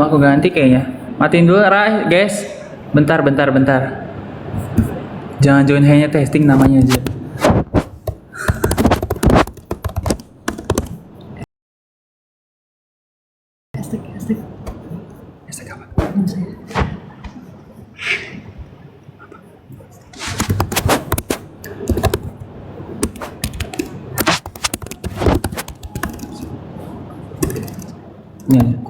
Aku ganti kayaknya. Matiin dulu guys. Bentar. Jangan join hanya testing namanya aja. Hashtag apa? Ini.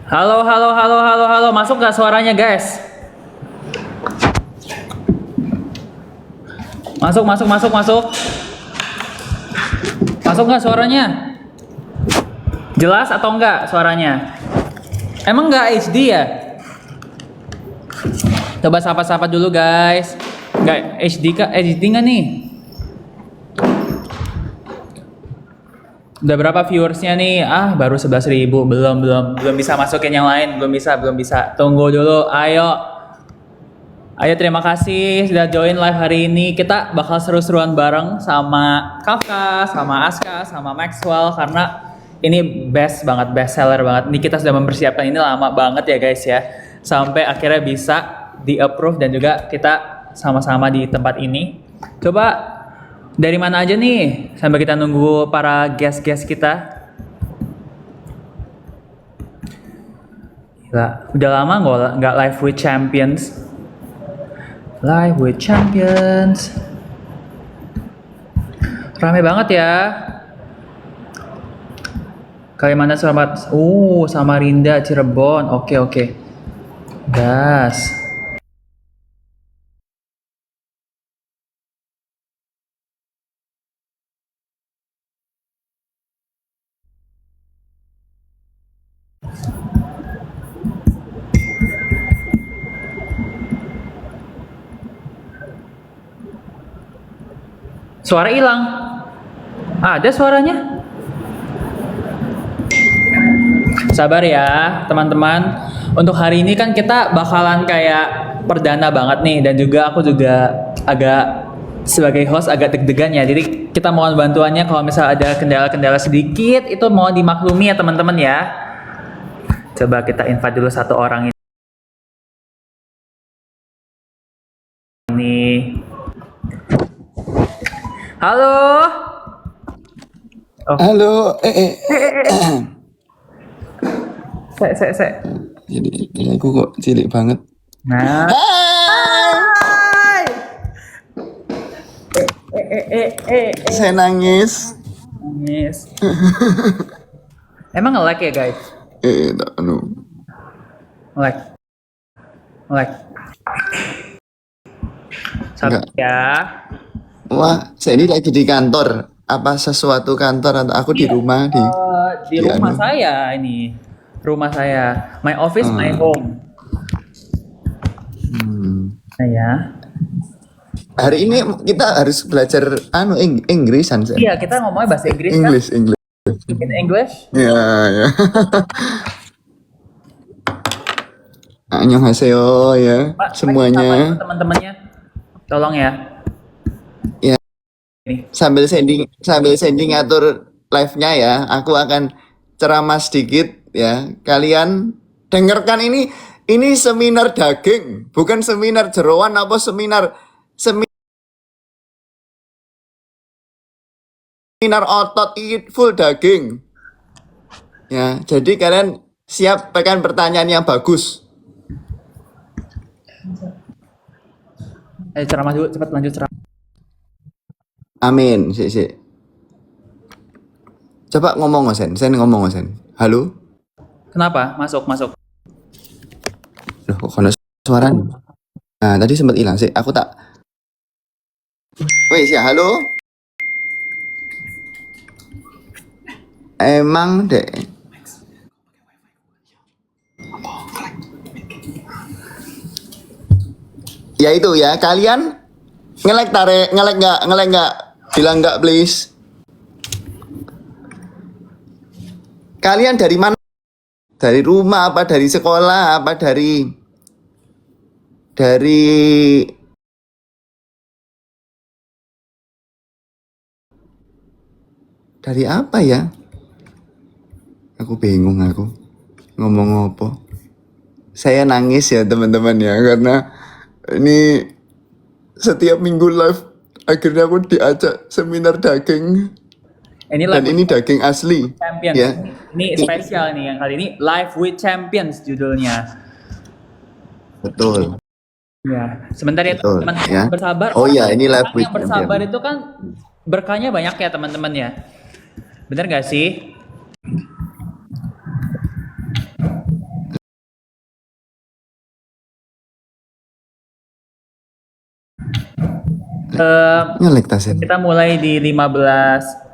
Halo. Masuk gak suaranya guys? Masuk. Masuk gak suaranya? Jelas atau enggak suaranya? Emang nggak HD ya? Coba sapa-sapa dulu guys. Nggak HD kah? HD nggak nih? Udah berapa viewersnya nih? Baru 11.000. Belum bisa masukin yang lain. Belum bisa. Tunggu dulu. Ayo, terima kasih sudah join live hari ini. Kita bakal seru-seruan bareng sama Kafka, sama Aska, sama Maxwell karena ini best seller banget. Ini kita sudah mempersiapkan ini lama banget ya guys ya. Sampai akhirnya bisa di-approve dan juga kita sama-sama di tempat ini. Coba dari mana aja nih? Sampai kita nunggu para guest-guest kita. Gila, udah lama nggak live with champions. Rame banget ya. Kalimantan Selamat. Samarinda, Cirebon. Oke. Gas. Suara hilang. Ada suaranya? Sabar ya teman-teman. Untuk hari ini kan kita bakalan kayak perdana banget nih. Dan juga aku juga agak sebagai host agak deg-degan ya. Jadi kita mohon bantuannya kalau misalnya ada kendala-kendala sedikit. Itu mohon dimaklumi ya teman-teman ya. Coba kita invite dulu satu orang ini. Halo. Halo. Sek. Jadi aku kok cilik banget. Nah. Hai. Saya nangis. Emang nge-lag ya guys? Tak anu. Nge-lag. Enggak. Ya. Wah, saya ini lagi di kantor. Apa sesuatu kantor atau aku di rumah di rumah anu. saya ini. Rumah saya. My office, my home. Nah ya. Hari ini kita harus belajar Inggrisan saya. Iya, kita ngomongnya bahasa Inggris kan? English. In English? Ya. Annyeonghaseyo ya Pak, semuanya. teman-temannya. Tolong ya. Ya. Ini. Sambil sending atur live-nya ya. Aku akan ceramah sedikit ya. Kalian dengarkan ini seminar daging, bukan seminar jeroan apa seminar otot, full daging. Ya, jadi kalian siap pekan pertanyaan yang bagus. Ceramah dulu, cepat lanjut ceramah. Amin. Sik. Coba ngomong Sen ngomong Sen. Halo? Kenapa? Masuk. Loh, kok ada suara? Nah, tadi sempat hilang sih. Aku tak. Wes ya, halo? Emang deh. Ya itu ya, kalian ngelek nggak? Bilang nggak please. Kalian dari mana? Dari rumah apa dari sekolah apa dari dari apa ya? Aku bingung aku ngomong apa. Saya nangis ya teman-teman ya karena ini setiap minggu live akhirnya aku diajak seminar daging Ini dan live ini daging asli Champions. ya. Ini spesial nih yang kali ini Live with Champions judulnya. Betul. Ya, sebentar ya Betul, teman-teman ya. bersabar. Oh iya, ini live Orang with yang bersabar Champion. itu kan berkahnya banyak ya teman-teman ya. Bener gak sih? Nyalek tasnya. Kita mulai di 15.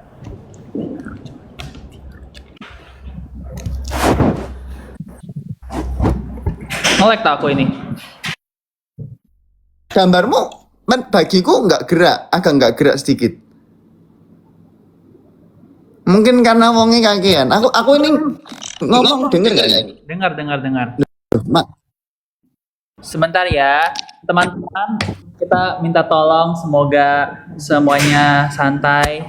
Ngelek tak aku ini? Gambarmu bagiku nggak gerak, agak nggak gerak sedikit. Mungkin karena wongnya kakean. Aku ini ngomong denger nggak ya? Dengar. Mak, Sebentar ya, teman-teman. Kita minta tolong semoga semuanya santai.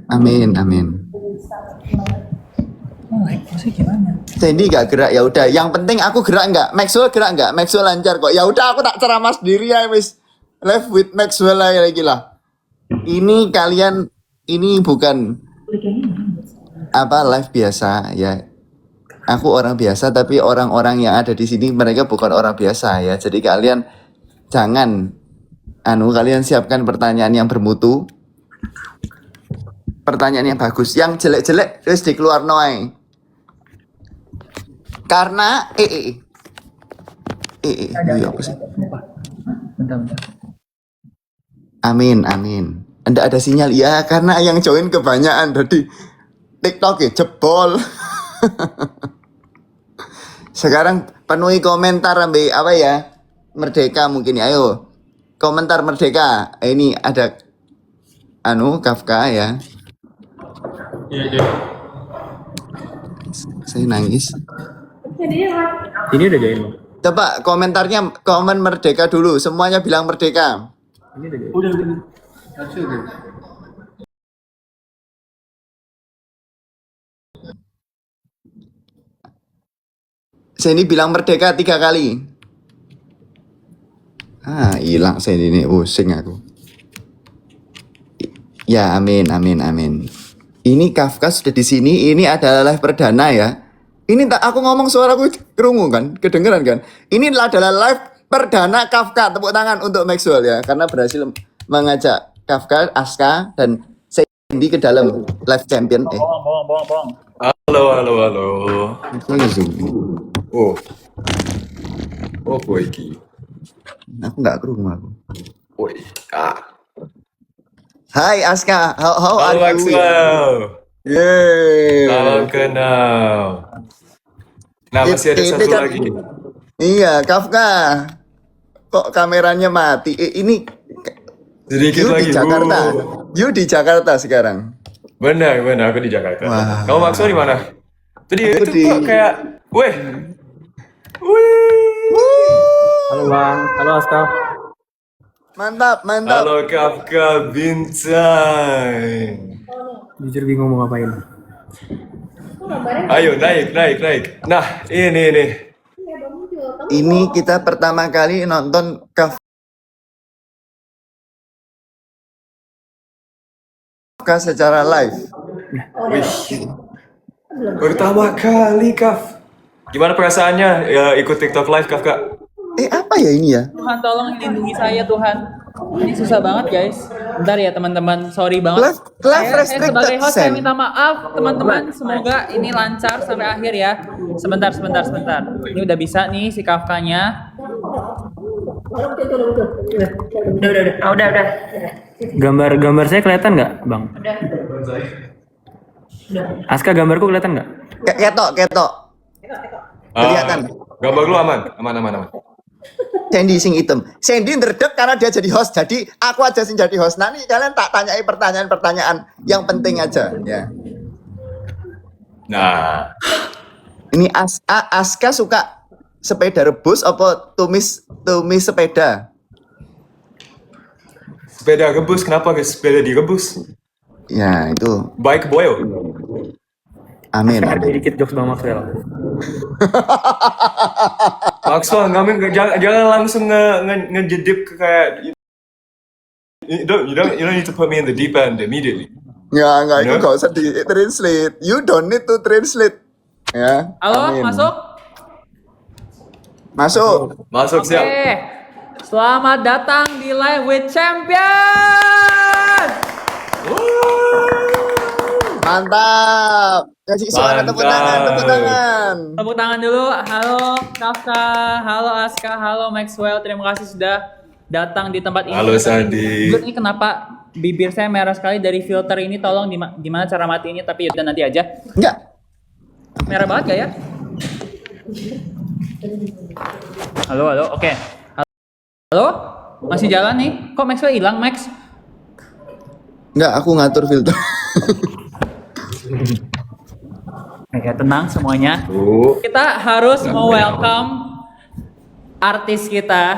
amin. Ngelek sih gimana? Sandy nggak gerak ya udah. Yang penting aku gerak nggak. Maxwell gerak nggak? Maxwell lancar kok. Ya udah aku tak ceramah sendiri ya wis. Live with Maxwell lagi lah. Ini kalian ini bukan apa live biasa ya. Aku orang biasa tapi orang-orang yang ada di sini mereka bukan orang biasa ya. Jadi kalian jangan kalian siapkan pertanyaan yang bermutu. Pertanyaan yang bagus. Yang jelek-jelek wis dikeluar noy. Karena iya apa sih? Bentar. Amin. Anda ada sinyal ya karena yang join kebanyakan jadi TikTok ya jebol. Sekarang penuhi komentar ambil apa ya? Merdeka mungkin ya. Ayo. Komentar Merdeka. Ini ada Kafka ya. Iya. Saya nangis. Ini udah join lo. Coba komentarnya komen Merdeka dulu. Semuanya bilang Merdeka. Ini udah join. Udah. Saya ini bilang Merdeka 3 kali. Hilang saya ini pusing aku. Ya, amin. Ini Kafka sudah di sini. Ini adalah live perdana ya. Ini tak aku ngomong suaraku kerungu kan, kedengeran kan. Ini adalah live perdana Kafka. Tepuk tangan untuk Maxwell ya, karena berhasil mengajak Kafka, Aska dan Sandy ke dalam live champion. Bohong. Halo. Ini Zoom. Oh. Apa iki? Aku nggak kerungu aku. Oi. Hai Aska, how Halo are you? Maxwell. Yeay. Salam kenal. Nah, masih ada Ini satu kan- lagi. Iya, Kafka. Kok kameranya mati? Ini Sedikit you lagi. di Jakarta. You di Jakarta sekarang. Benar, aku di Jakarta. Wah. Kamu Maxwell di mana? Tadi Aku itu di- kok kayak, weh. Halo Bang, halo Aska. Mantap. Halo Kafka Bintang. Jujur bingung mau ngapain. Ayo naik. Nah, ini. Ini kita pertama kali nonton Kafka secara live. Wih. Pertama kali Kaf. Gimana perasaannya ikut TikTok live Kafka? Apa ya ini ya? Tuhan tolong lindungi saya Tuhan. Ini susah banget guys. Bentar ya teman-teman, sorry banget. Live Saya sebagai host saya Sen. minta maaf teman-teman. Semoga ini lancar sampai akhir ya. Sebentar. Ini udah bisa nih si Kafkanya. Udah. Gambar saya kelihatan nggak, Bang? Aska, gambarku kelihatan nggak? Ketok. Kelihatan. Gambar lu aman. Sandy sing hitam. Sandy ndredeg karena dia jadi host. Jadi aku aja sing jadi host. Nah, nih kalian tak tanyai pertanyaan-pertanyaan yang penting aja ya. Nah, Ini Aska suka sepeda rebus apa tumis sepeda? sepeda rebus, kenapa ke sepeda direbus? Ya itu. Bike boil. Amin. Ada Amin. dikit jokes Bang Maxwell. Maxwell, jangan langsung ngejedip ke kayak you don't need to put me in the deep end immediately. Enggak, itu No? gak usah di translate. You don't need to translate. Ya. Halo, amin. masuk? Masuk. Masuk Oke. siap. Selamat datang di Live with Champion. Mantap. Kasih suara tepuk tangan, tepuk tangan. Tepuk tangan dulu. Halo Kafka, halo Aska, halo Maxwell. Terima kasih sudah datang di tempat ini. Halo Sandi. Ini kenapa bibir saya merah sekali dari filter ini? Tolong gimana cara matiinnya? Tapi udah nanti aja. Enggak. Merah banget gak ya? Halo, oke. Halo? Masih jalan nih? Kok Maxwell hilang, Max? Enggak, aku ngatur filter. Oke, tenang semuanya. Tuh. Kita harus welcome artis kita,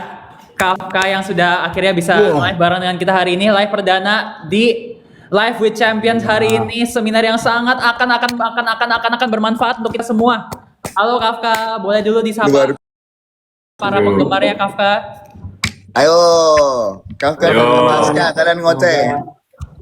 Kafka, yang sudah akhirnya bisa live bareng dengan kita hari ini. Live perdana di Live with Champions hari ini, seminar yang sangat akan bermanfaat untuk kita semua. Halo Kafka, boleh dulu disapa Luar- para penggemarnya Kafka. Ayo, Kafka Ayo. dan Aska, kalian ngoceh.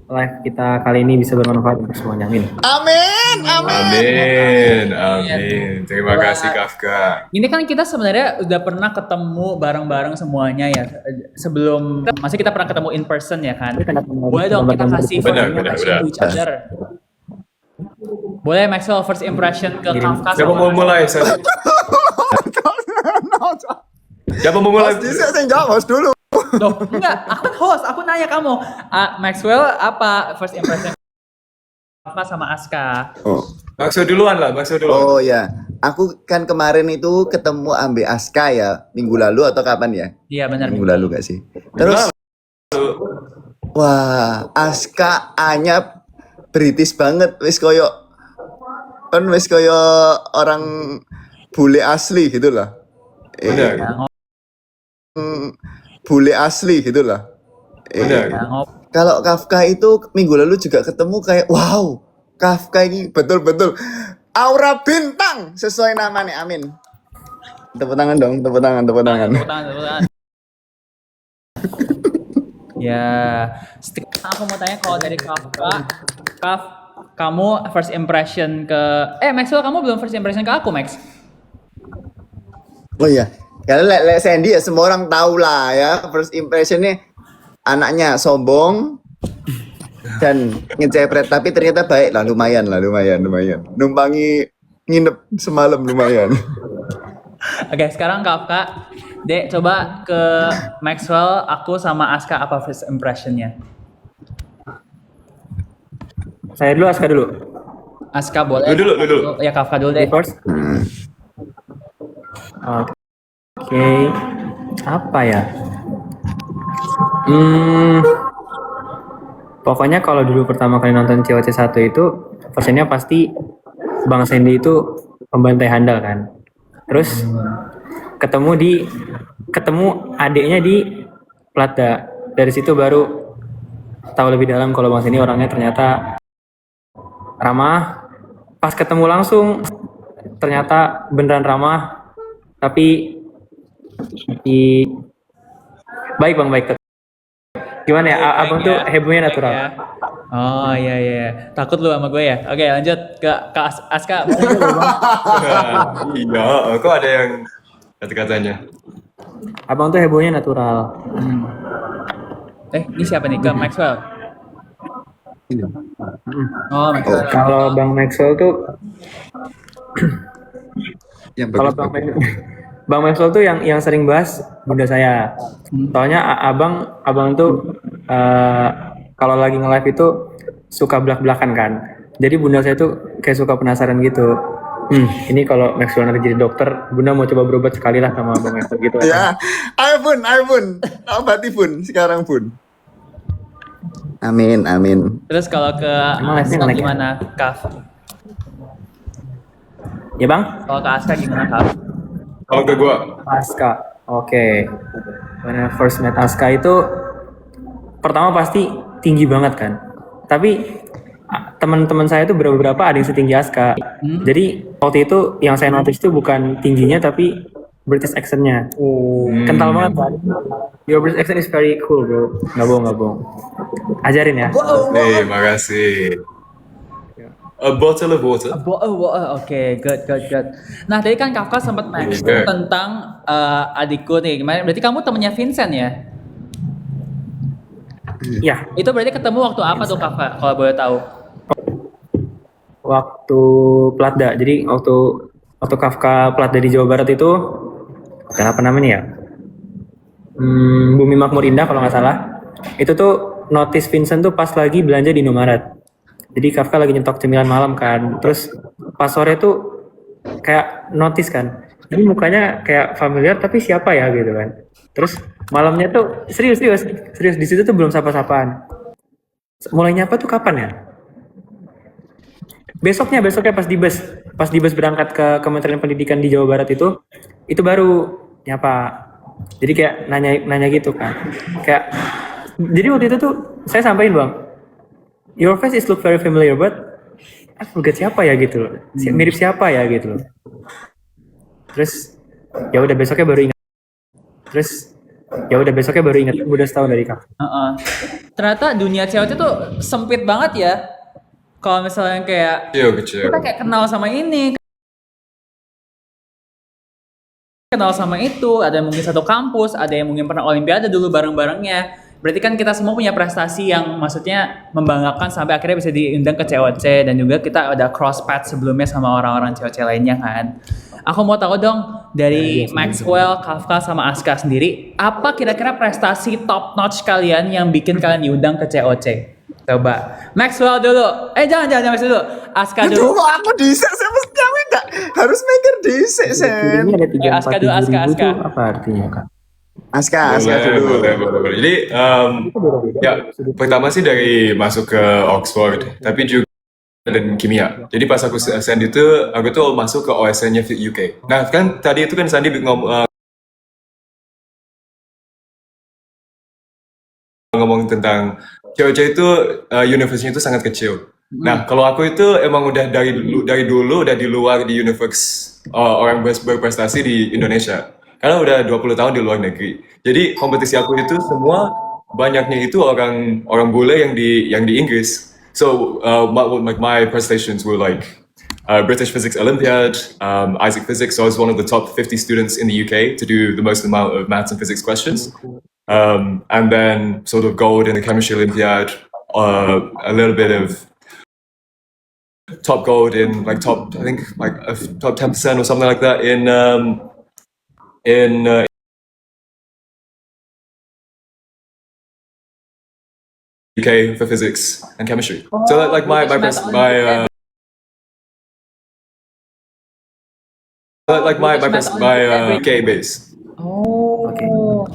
Live kita kali ini bisa bermanfaat untuk semuanya. Amin. Amin, amin. Amin. Terima kasih Kafka. Ini kan kita sebenarnya udah pernah ketemu bareng-bareng semuanya ya. Sebelum, masih kita pernah ketemu in person ya kan? Boleh dong kita kasih first Benar. impression to each other. Boleh Maxwell first impression ke Kafka Siapa mau mulai? Siapa mau mulai? Pasti saya jawab host dulu. Loh, enggak, aku kan host, aku nanya kamu. Maxwell, apa first impression Kafka sama Aska? Oh. Maxwell duluan lah, Maxwell duluan. Oh ya, aku kan kemarin itu ketemu ambe Aska ya, minggu lalu atau kapan ya? Iya benar. Minggu lalu gak sih? Terus, wah, Aska anyap British banget, wis koyo orang bule asli gitu lah. Benar. Bule asli gitu lah. Benar. Kalau Kafka itu minggu lalu juga ketemu kayak wow, Kafka ini betul-betul aura bintang sesuai namanya. Amin. Tepuk tangan dong, tepuk tangan. Tepuk tangan. Ya, aku mau tanya kalau dari Kafka, kamu first impression ke Maxwell, kamu belum first impression ke aku, Max. Oh iya, kalau Lek Sandy ya semua orang tahu lah ya. First impressionnya anaknya sombong dan ngecepret, tapi ternyata baik lah, lumayan. Numpangi nginep semalam lumayan. Oke, sekarang Kafka, Dek, coba ke Maxwell, aku sama Aska apa first impressionnya? Saya dulu, Aska dulu. Aska boleh. Lu dulu. Ya Kafka dulu deh. First. Oke. Apa ya? Pokoknya kalau dulu pertama kali nonton COC 1 itu versionnya pasti Bang Sandy itu pembantai handal kan. Terus ketemu adiknya di Plata. Dari situ baru tahu lebih dalam kalau Bang Sandy orangnya ternyata ramah. Pas ketemu langsung ternyata beneran ramah, tapi baik Bang, baik. Gimana ya, abang tuh hebohnya natural. Ya. Oh iya. Takut lu sama gue ya? Oke, lanjut ke Aska. Iya, kok ada yang kata-katanya. Abang tuh hebohnya natural. Ini siapa nih? Ke Maxwell. Oh, Maxwell. Kalau Bang Maxwell tuh, Yang kalau Bang Maxwell tuh yang sering bahas bunda saya. Soalnya abang tuh kalau lagi nge-live itu suka belak-belakan kan. Jadi bunda saya tuh kayak suka penasaran gitu. Ini kalau Maxwell nanti jadi dokter, bunda mau coba berobat sekali lah sama Bang Maxwell gitu. ya, ayo pun, obati pun, sekarang pun. Amin. Terus kalau ke Emang live-nya Aska nge-lag ya? gimana, Kaf? Ya bang? Kalau ke Aska gimana Kak? Kalau ke gua, Aska. Oke. When I first met Aska itu pertama pasti tinggi banget kan. Tapi teman-teman saya tuh beberapa ada yang setinggi Aska. Jadi waktu itu yang saya notice itu bukan tingginya tapi British accent-nya. Kental banget kan. Your British accent is very cool bro. Nggak bohong. Ajarin ya. makasih. A bottle of water. Oke, good. Nah, tadi kan Kafka sempat mention Oke. tentang adikku nih. Gimana? Berarti kamu temennya Vincent ya? Ya, Itu berarti ketemu waktu apa tuh Kafka? Kalau boleh tahu. waktu Platda. Jadi waktu Kafka Platda di Jawa Barat itu apa namanya ya? Bumi Makmur Indah kalau nggak salah. Itu tuh notice Vincent tuh pas lagi belanja di Indomaret. Jadi Kafka lagi nyetok cemilan malam kan. Terus pas sore tuh kayak notice kan. Ini mukanya kayak familiar tapi siapa ya gitu kan. Terus malamnya tuh serius di situ tuh belum sapa-sapaan. Mulai nyapa tuh kapan ya? Besoknya pas di bus berangkat ke Kementerian Pendidikan di Jawa Barat itu baru nyapa. Jadi kayak nanya gitu kan. Kayak jadi waktu itu tuh saya sampaikan bang, your face is look very familiar but I forget siapa ya gitu loh. Mirip siapa ya gitu loh. Terus ya udah besoknya baru ingat udah setahun dari Kak. Heeh. Ternyata dunia cewek itu tuh sempit banget ya. Kalau misalnya kayak Kecil. kita kayak kenal sama ini, kenal sama itu, ada yang mungkin satu kampus, ada yang mungkin pernah olimpiade dulu bareng-barengnya. Berarti kan kita semua punya prestasi yang maksudnya membanggakan sampai akhirnya bisa diundang ke COC dan juga kita ada cross path sebelumnya sama orang-orang cewek lainnya kan. Aku mau tahu dong dari Maxwell, Kafka sama Aska sendiri, apa kira-kira prestasi top notch kalian yang bikin kalian diundang ke COC? Coba Maxwell dulu. Jangan Maxwell dulu. Aska Aduh, dulu. kok aku disek sih mesti aku enggak harus mikir disek sen. Ini ada Aska dulu, 347 ribu Aska. tuh apa artinya Kak? Aska dulu. Boleh. Jadi, ya pertama sih dari masuk ke Oxford, tapi juga dan kimia. Jadi pas aku send itu, aku tuh masuk ke OSN-nya UK. Nah kan tadi itu kan Sandi ngomong tentang cewek-cewek itu universe-nya itu sangat kecil. Nah kalau aku itu emang udah dari dulu udah di luar di universe orang berprestasi di Indonesia. Karena udah 20 tahun di luar negeri. Jadi kompetisi aku itu semua banyaknya itu orang bule yang di Inggris. So my prestations were like British Physics Olympiad, Isaac Physics. So I was one of the top 50 students in the UK to do the most amount of maths and physics questions. And then sort of gold in the Chemistry Olympiad, a little bit of top gold in like top 10% or something like that in UK for physics and chemistry. So that, like my UK base. Oke.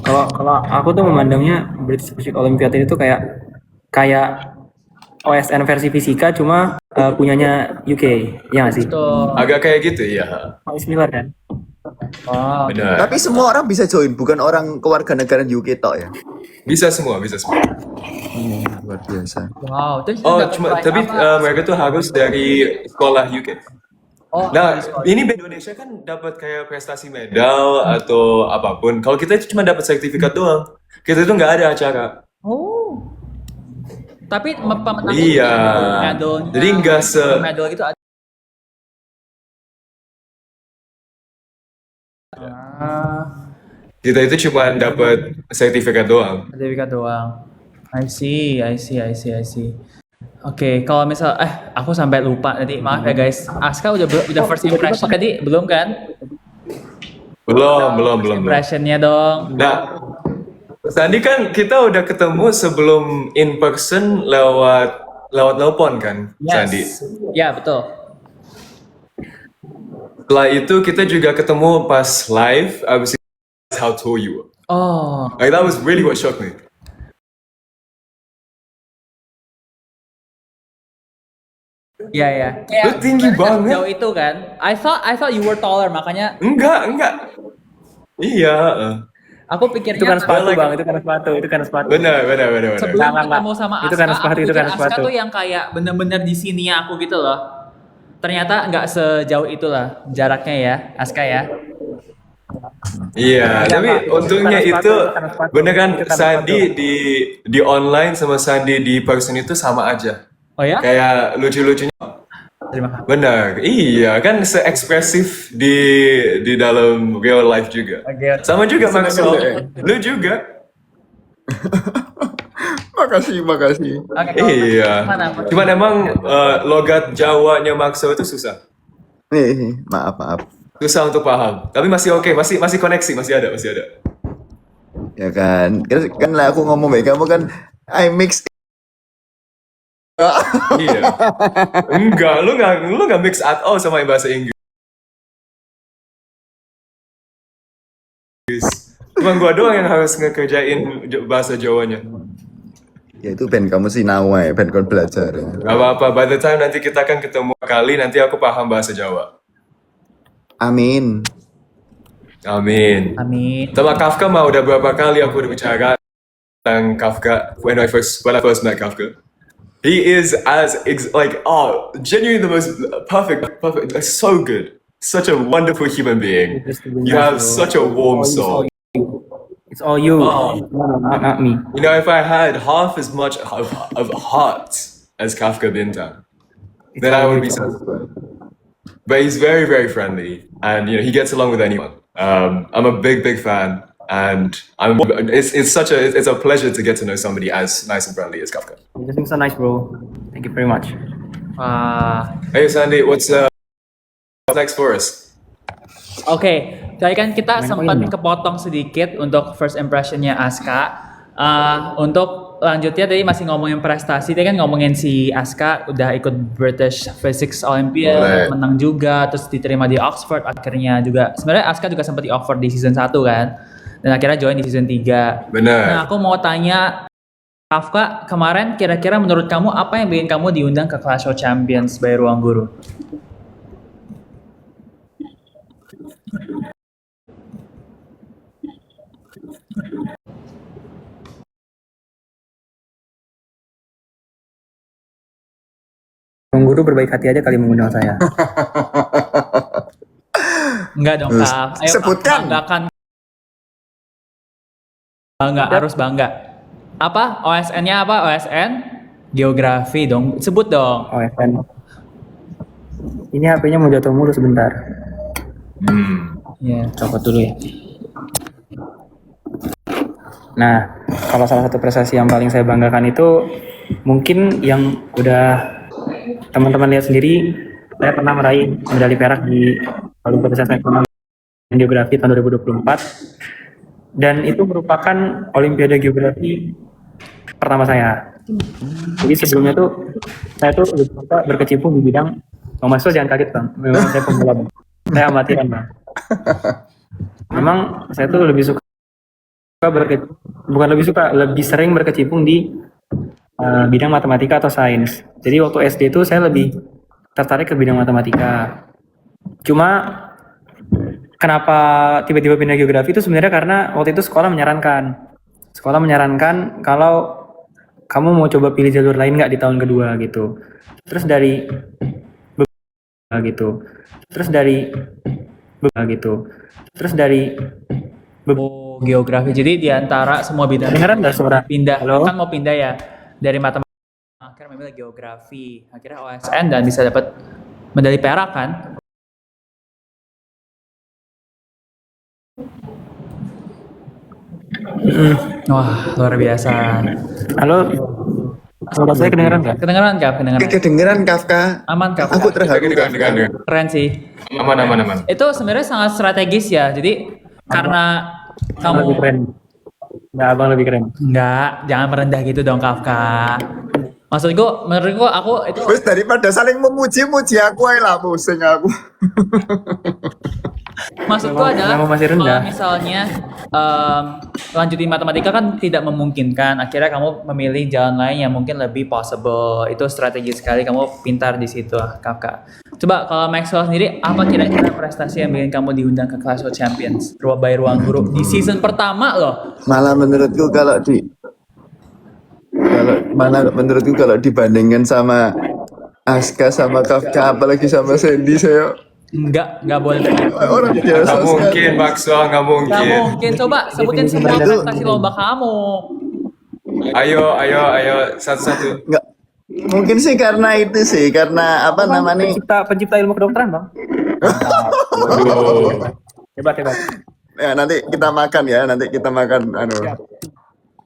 Kalau aku tuh memandangnya British Physics Olympiad ini tuh kayak OSN versi fisika cuma punyanya UK, ya nggak sih? Tuh. Agak kayak gitu ya. Similar kan? Wow. Benar. Tapi semua orang bisa join, bukan orang kewarganegaraan UK tok ya. Bisa semua. Luar biasa. Wow. Terus Oh, dapat cuma prize tapi apa? mereka tuh harus dari sekolah UK. Oh, Nah, ini di Indonesia kan dapat kayak prestasi medal atau apapun. Kalau kita itu cuma dapat sertifikat doang. Kita itu nggak ada acara. Oh. Tapi pemenang Iya. medalnya, Jadi nggak medal itu ada. kita itu cuma dapat sertifikat doang. Sertifikat doang. I see. Oke, kalau misal aku sampai lupa tadi, maaf ya guys. Aska udah first impression tadi belum kan? Belum. Impressionnya dong. Nah, Sandi kan kita udah ketemu sebelum in person lewat telepon kan, Sandi. Ya betul. Setelah itu kita juga ketemu pas live, abis itu how tall you were. Oh, Like that was really what shocked me. Iya ya. Lu tinggi banget. Jauh itu kan. I thought you were taller, makanya Enggak. Iya. aku pikirnya Itu kan sepatu Like- bang, itu kan sepatu. Benar. sebelum Enggak. ketemu sama Aska, Itu kan sepatu, aku itu pikir kan Aska sepatu. tuh yang kayak bener-bener di sini aku gitu loh. Ternyata nggak sejauh itulah jaraknya ya, Aska ya. Iya, tapi Pak. untungnya Itu kan itu sepatu. beneran Itu kan Sandi di online sama Sandi di person itu sama aja. Oh ya? Kayak lucu-lucunya. Terima kasih. Benar, iya kan se-ekspresif di dalam real life juga. Oke. Sama juga Seneng Maxwell, deh. lu juga. Makasih. Oke, kalau Iya. gimana? Cuman emang logat Jawanya Maxwell itu susah. Maaf. Susah untuk paham. Tapi masih oke, masih koneksi, masih ada. Ya kan. Kan lah aku ngomong baik kamu kan I mix. Iya. Enggak, lu nggak mix at all sama yang bahasa Inggris. Cuma gua doang yang harus ngekerjain bahasa Jawanya. Ya itu band kamu Sinawa ya, band kau belajar ya. Gak apa-apa, by the time nanti kita akan ketemu kali, nanti aku paham bahasa Jawa. Amin. Amin. Amin. Sama Kafka mah udah berapa kali aku udah bicara tentang Kafka when I first met Kafka. He is genuinely the most perfect, so good. Such a wonderful human being. You have such a warm soul. It's all you. Oh. No, not me. You know, if I had half as much of heart as Kafka Bintang, then I would be satisfied. But he's very, very friendly, and you know he gets along with anyone. I'm a big fan, and it's a pleasure to get to know somebody as nice and friendly as Kafka. You're just being so nice, bro. Thank you very much. Wah. Hey Sandy, what's next for us? Oke, tadi kan kita Main sempat poin, kepotong sedikit untuk first impressionnya Aska. Untuk lanjutnya tadi masih ngomongin prestasi, tadi kan ngomongin si Aska udah ikut British Physics Olympiad, Boleh. menang juga, terus diterima di Oxford akhirnya juga. Sebenarnya Aska juga sempat di Oxford di season 1 kan, dan akhirnya join di season 3. Benar. Nah, aku mau tanya Kafka, kemarin kira-kira menurut kamu apa yang bikin kamu diundang ke Clash of Champions by Ruang Guru? Bang Guru berbaik hati aja kali mengundang saya. Enggak dong, Kak. Ayo Sebutkan. banggakan. Bangga, harus bangga. Apa? OSN-nya apa? OSN? Geografi dong. Sebut dong. Oh, FN. Ini HP-nya mau jatuh mulu sebentar. Iya. Copot dulu ya. Nah, kalau salah satu prestasi yang paling saya banggakan itu mungkin yang udah teman-teman lihat sendiri, saya pernah meraih medali perak di Olimpiade Sains Ekonomi dan Geografi tahun 2024, dan itu merupakan Olimpiade Geografi pertama saya. Jadi sebelumnya tuh saya tuh lebih suka berkecimpung di bidang, Bang Masud jangan kaget bang, memang saya pemula bang, saya amatiran bang. Memang saya tuh lebih suka lebih sering berkecimpung di bidang matematika atau sains. Jadi waktu SD itu saya lebih tertarik ke bidang matematika. Cuma kenapa tiba-tiba pindah geografi itu sebenarnya karena waktu itu sekolah menyarankan kalau kamu mau coba pilih jalur lain nggak di tahun kedua gitu. Terus dari Oh, geografi. Jadi di antara semua bidang kedengeran nggak suara? pindah, Halo? kan mau pindah ya dari matematika, akhirnya memilih geografi, akhirnya OSN dan bisa dapat medali perak kan? Wah, luar biasa. Halo, suara saya kedengeran nggak? Kedengeran Kak? Kedengeran. Kedengeran Kafka. Aman Kak? Aku terharu. Dengar. Keren sih. Aman. Itu sebenarnya sangat strategis ya. Jadi karena Abang lebih kamu keren. Nggak, abang lebih keren. enggak, jangan merendah gitu dong Kafka. Maksudku, menurutku aku itu Terus daripada saling memuji-muji aku aja lah pusing aku. Maksudku Nama- adalah nama masih rendah. kalau misalnya lanjutin matematika kan tidak memungkinkan. Akhirnya kamu memilih jalan lain yang mungkin lebih possible. Itu strategi sekali, kamu pintar di situ, Kakak. Coba kalau Maxwell sendiri, apa kira-kira prestasi yang bikin kamu diundang ke Clash of Champions by Ruang Guru di season pertama loh? Malah menurutku kalau dibandingkan sama Aska sama Kafka apalagi sama Sandy saya Nggak boleh. orang biasa Nggak mungkin, sekali. Maxwell, nggak Nggak mungkin. mungkin. Coba sebutin semua Itu- prestasi lomba kamu. Ayo, satu-satu. Nggak, mungkin sih karena itu sih karena apa namanya Pencipta ilmu kedokteran, Bang. Waduh. Hebat. ya nanti kita makan anu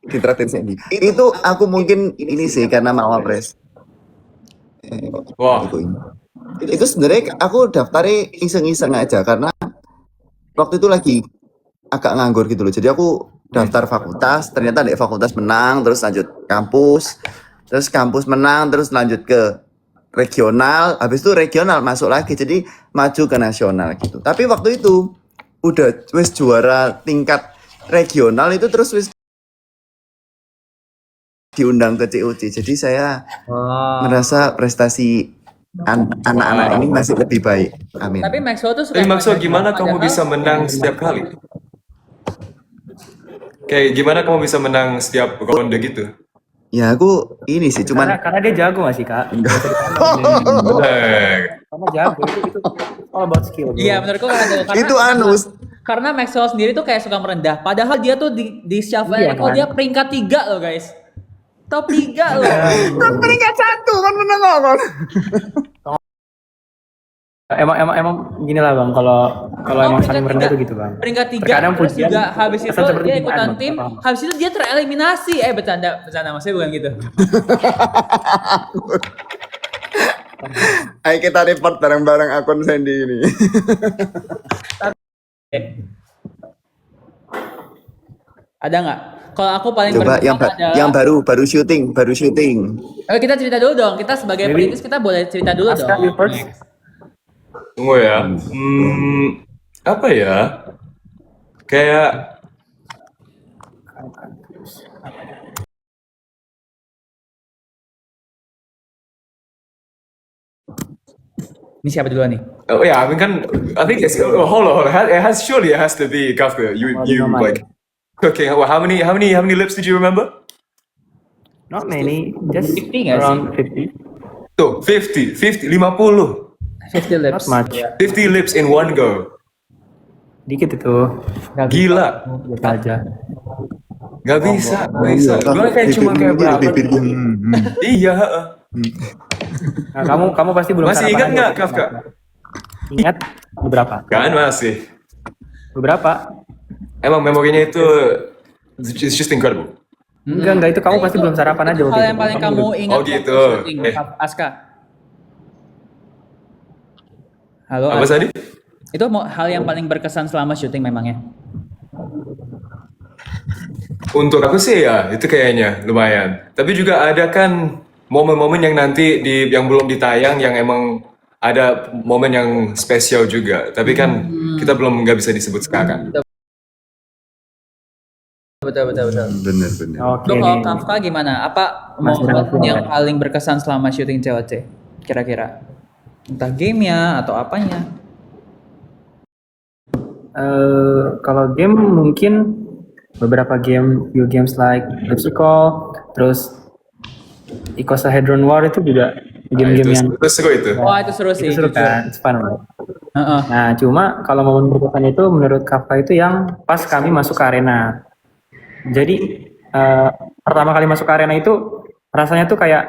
ditraktir Sandy itu aku mungkin ini sih karena Mawapres. Wah, Itu sebenarnya aku daftarnya iseng-iseng aja karena waktu itu lagi agak nganggur gitu loh. Jadi aku daftar fakultas, ternyata di fakultas menang, terus lanjut kampus, terus kampus menang, terus lanjut ke regional, habis itu regional masuk lagi, jadi maju ke nasional gitu. Tapi waktu itu udah wis juara tingkat regional itu terus wis diundang ke COC. Jadi saya merasa prestasi anak-anak ini masih lebih baik. Amin. Tapi Maxwell tuh suka. tapi Maxwell, gimana kamu bisa menang setiap kali? Kayak gimana kamu bisa menang setiap ronde gitu? Ya aku ini sih cuman Karena dia jago nggak sih, Kak? Karena jago itu all about skill. bro. Iya, menurutku karena itu anu karena Maxwell sendiri tuh kayak suka merendah. Padahal dia tuh di shuffle Iya, Echo kan? dia peringkat 3 loh, guys. Top 3 loh. peringkat 1 kan menang kan. Emang gini lah, Bang. Kalau emang saling merendah tuh gitu, Bang. Peringkat 3 Terkadang terus pujian juga habis itu kesan seperti dia hinaan, ikutan Bang. tim, Paham. habis itu dia tereliminasi. Bercanda maksudnya bukan gitu. Ayo kita report bareng-bareng akun Sandy ini. Ada nggak? Kalau aku paling Coba berkesan yang adalah baru syuting. Kita cerita dulu dong. Kita sebagai Maybe- perintis kita boleh cerita dulu Aska, you dong. first. Tunggu ya. Apa ya? Kayak Ini siapa duluan nih? oh yeah, I think it's hold on. Surely it has to be Kafka. You like cooking. Well, how many lips did you remember? Not many, just 50 nggak around 50. Tuh, 50, 50 50 lips. Not much. 50 lips in one go. Dikit itu. Gila. Biasa aja. Gak bisa, gak bisa. Gue kayak cuma kayak berapa? Iya. heeh. Nah, kamu pasti belum Masih sarapan ingat aja. nggak, Kafka? Ingat beberapa? Kan masih. Beberapa? Emang memorinya itu it's just incredible. Enggak itu kamu pasti belum sarapan aja waktu Hal itu. yang paling kamu ingat Oh, waktu gitu. syuting, Aska. Halo. Apa Aska. tadi? Itu hal yang paling berkesan selama syuting memangnya. Untuk aku sih ya itu kayaknya lumayan. Tapi juga ada kan momen-momen yang nanti yang belum ditayang yang emang ada momen yang spesial juga. Tapi kan kita belum nggak bisa disebut sekarang. Betul. Bener. Oke. Kalau Kafka gimana? Apa Masih momen rahasia. yang paling berkesan selama syuting COC? Kira-kira? Entah gamenya atau apanya? Kalau game mungkin beberapa few games like Lipsical, terus Icosahedron War itu juga game-game yang Itu seru itu. Wah itu seru sih. itu seru jujur. kan, it's fun banget. Heeh. Nah, cuma kalau momen berkesan itu menurut Kafka itu yang pas kami masuk ke arena. Jadi pertama kali masuk ke arena itu rasanya tuh kayak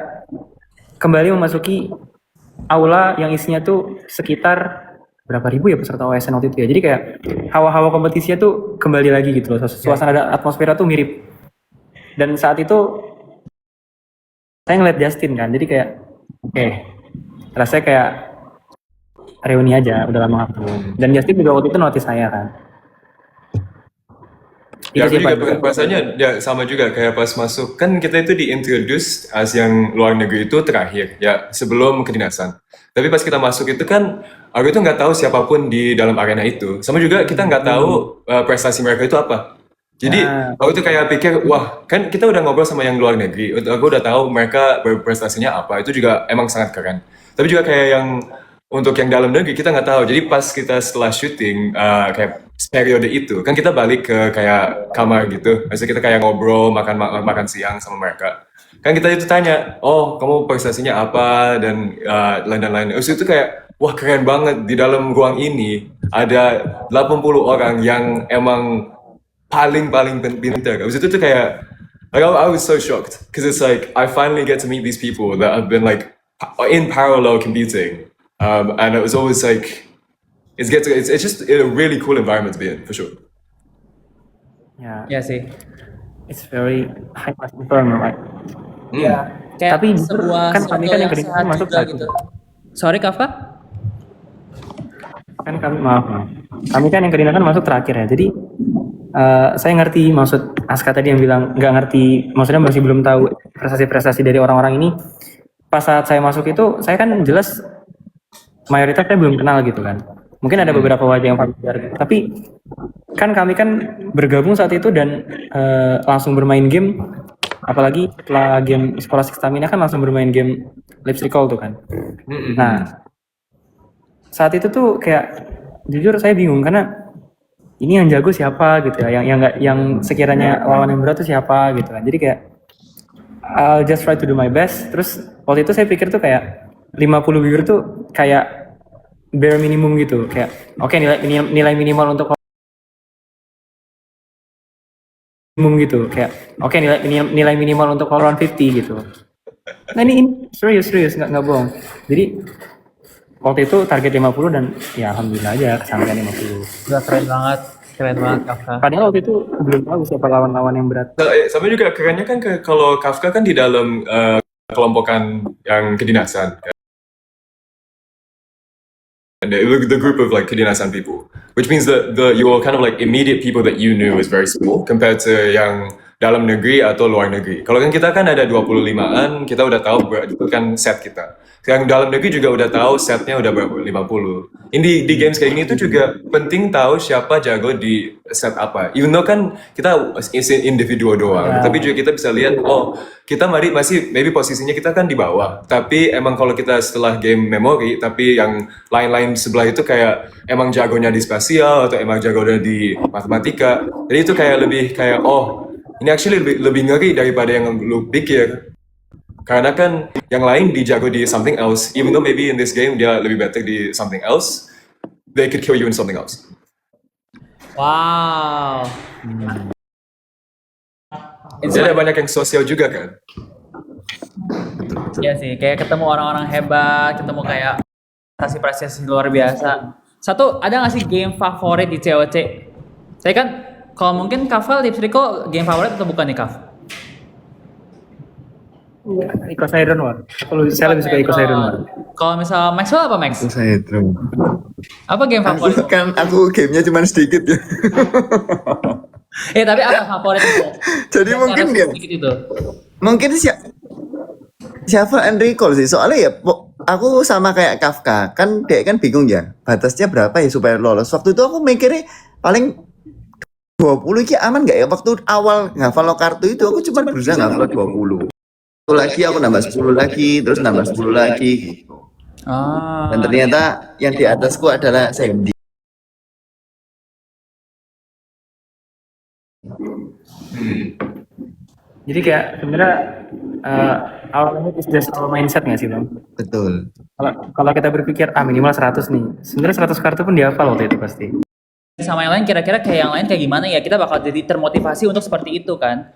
kembali memasuki aula yang isinya tuh sekitar berapa ribu ya peserta OSN waktu itu ya. Jadi kayak hawa-hawa kompetisinya tuh kembali lagi gitu loh. Suasana dan atmosfernya tuh mirip. Dan saat itu saya ngeliat Justin kan. Jadi kayak rasanya kayak reuni aja, udah lama nggak ketemu. Dan Justin juga waktu itu notice saya kan. Ya, Itu aku sih, juga Pak. rasanya ya sama juga kayak pas masuk kan kita itu diintroduce as yang luar negeri itu terakhir ya sebelum kedinasan. Tapi pas kita masuk itu kan aku itu nggak tahu siapapun di dalam arena itu. Sama juga kita nggak tahu prestasi mereka itu apa. Jadi aku tuh kayak pikir, wah kan kita udah ngobrol sama yang luar negeri, aku udah tahu mereka berprestasinya apa, itu juga emang sangat keren. Tapi juga kayak yang untuk yang dalam negeri kita nggak tahu. Jadi pas kita setelah syuting kayak periode itu, kan kita balik ke kayak kamar gitu. Maksudnya kita kayak ngobrol, makan siang sama mereka. Kan kita itu tanya, oh kamu prestasinya apa dan lain-lain. Terus itu kayak, wah keren banget di dalam ruang ini ada 80 orang yang emang paling pintar. Abis itu tuh kayak I was so shocked because it's like I finally get to meet these people that have been like in parallel competing, and it was always like it's just a really cool environment to be in for sure. Ya, Ya sih. it's very high class environment, right? Ya, kayak Tapi jujur, sebuah kan kami circle kan yang yang kedinasan sehat masuk juga satu. gitu. Sorry Kafka? Kan kami maaf. Kami kan yang kedinasan masuk terakhir ya. Jadi saya ngerti maksud Aska tadi yang bilang nggak ngerti, maksudnya masih belum tahu prestasi-prestasi dari orang-orang ini. Pas saat saya masuk itu, saya kan jelas mayoritasnya belum kenal gitu kan. Mungkin ada beberapa wajah yang familiar gitu. Tapi kan kami kan bergabung saat itu dan langsung bermain game. Apalagi setelah game Scholastic Stamina kan langsung bermain game Lips Recall tuh kan. Nah, saat itu tuh kayak jujur saya bingung karena ini yang jago siapa gitu ya, yang sekiranya lawan yang berat tuh siapa gitu kan. Jadi kayak I'll just try to do my best. Terus waktu itu saya pikir tuh kayak 50 viewer tuh kayak bare minimum gitu, kayak oke, nilai minimal untuk minimum gitu, kayak oke, nilai minimal untuk Valorant 50 gitu. Nah ini serius nggak bohong. Jadi waktu itu target 50 dan ya alhamdulillah aja kesampaian 50. Udah keren banget Kafka. Padahal waktu itu belum tahu siapa lawan-lawan yang berat. Sama juga kerennya kan kalau Kafka kan di dalam kelompokan yang kedinasan. And the group of like kedinasan people, which means that your kind of like immediate people that you knew is very small compared to yang dalam negeri atau luar negeri. Kalau kan kita kan ada 25-an, kita udah tahu itu kan set kita. Yang dalam negeri juga udah tahu setnya udah berapa, 50. Ini di games kayak gini itu juga penting tahu siapa jago di set apa. Even though kan kita individual doang, tapi juga kita bisa lihat, oh kita masih maybe posisinya kita kan di bawah. Tapi emang kalau kita setelah game memori, tapi yang lain-lain sebelah itu kayak emang jagonya di spasial atau emang jagonya di matematika. Jadi itu kayak lebih kayak, oh ini actually lebih ngeri daripada yang lu pikir. Karena kan yang lain dijago di something else, even though maybe in this game dia lebih better di something else, they could kill you in something else. Wow. Jadi ada banyak yang sosial juga kan. Iya sih, kayak ketemu orang-orang hebat, ketemu kayak prestasi-prestasi luar biasa. Satu, ada nggak sih game favorit di COC? Saya kan, kalau mungkin Kafka, Lips Recall game favorit atau bukan nih Kaf? Ico Siren War. Saya lebih suka Ico Siren War. Kalau misal Maxwell apa Max? Saya terus. Apa game favorit? Aku gamenya cuma sedikit ya. Tapi apa favorit itu? Jadi Yang mungkin harus ya, sedikit itu. mungkin siapa Enrico sih, soalnya ya aku sama kayak Kafka kan, dia kan bingung ya batasnya berapa ya supaya lolos. Waktu itu aku mikirnya paling 20 ini aman nggak ya. Waktu awal ngafal kartu itu aku cuma berusaha ngafal 20. Lagi aku nambah 10 lagi, terus nambah 10 lagi gitu. Dan ternyata yang di atasku adalah Sandy. Jadi kayak sebenarnya awalnya itu just our mindset nggak sih bang? Betul. Kalau kita berpikir minimal 100 nih, sebenarnya 100 kartu pun dihafal waktu itu pasti. Sama yang lain kira-kira kayak yang lain kayak gimana ya, kita bakal jadi termotivasi untuk seperti itu kan.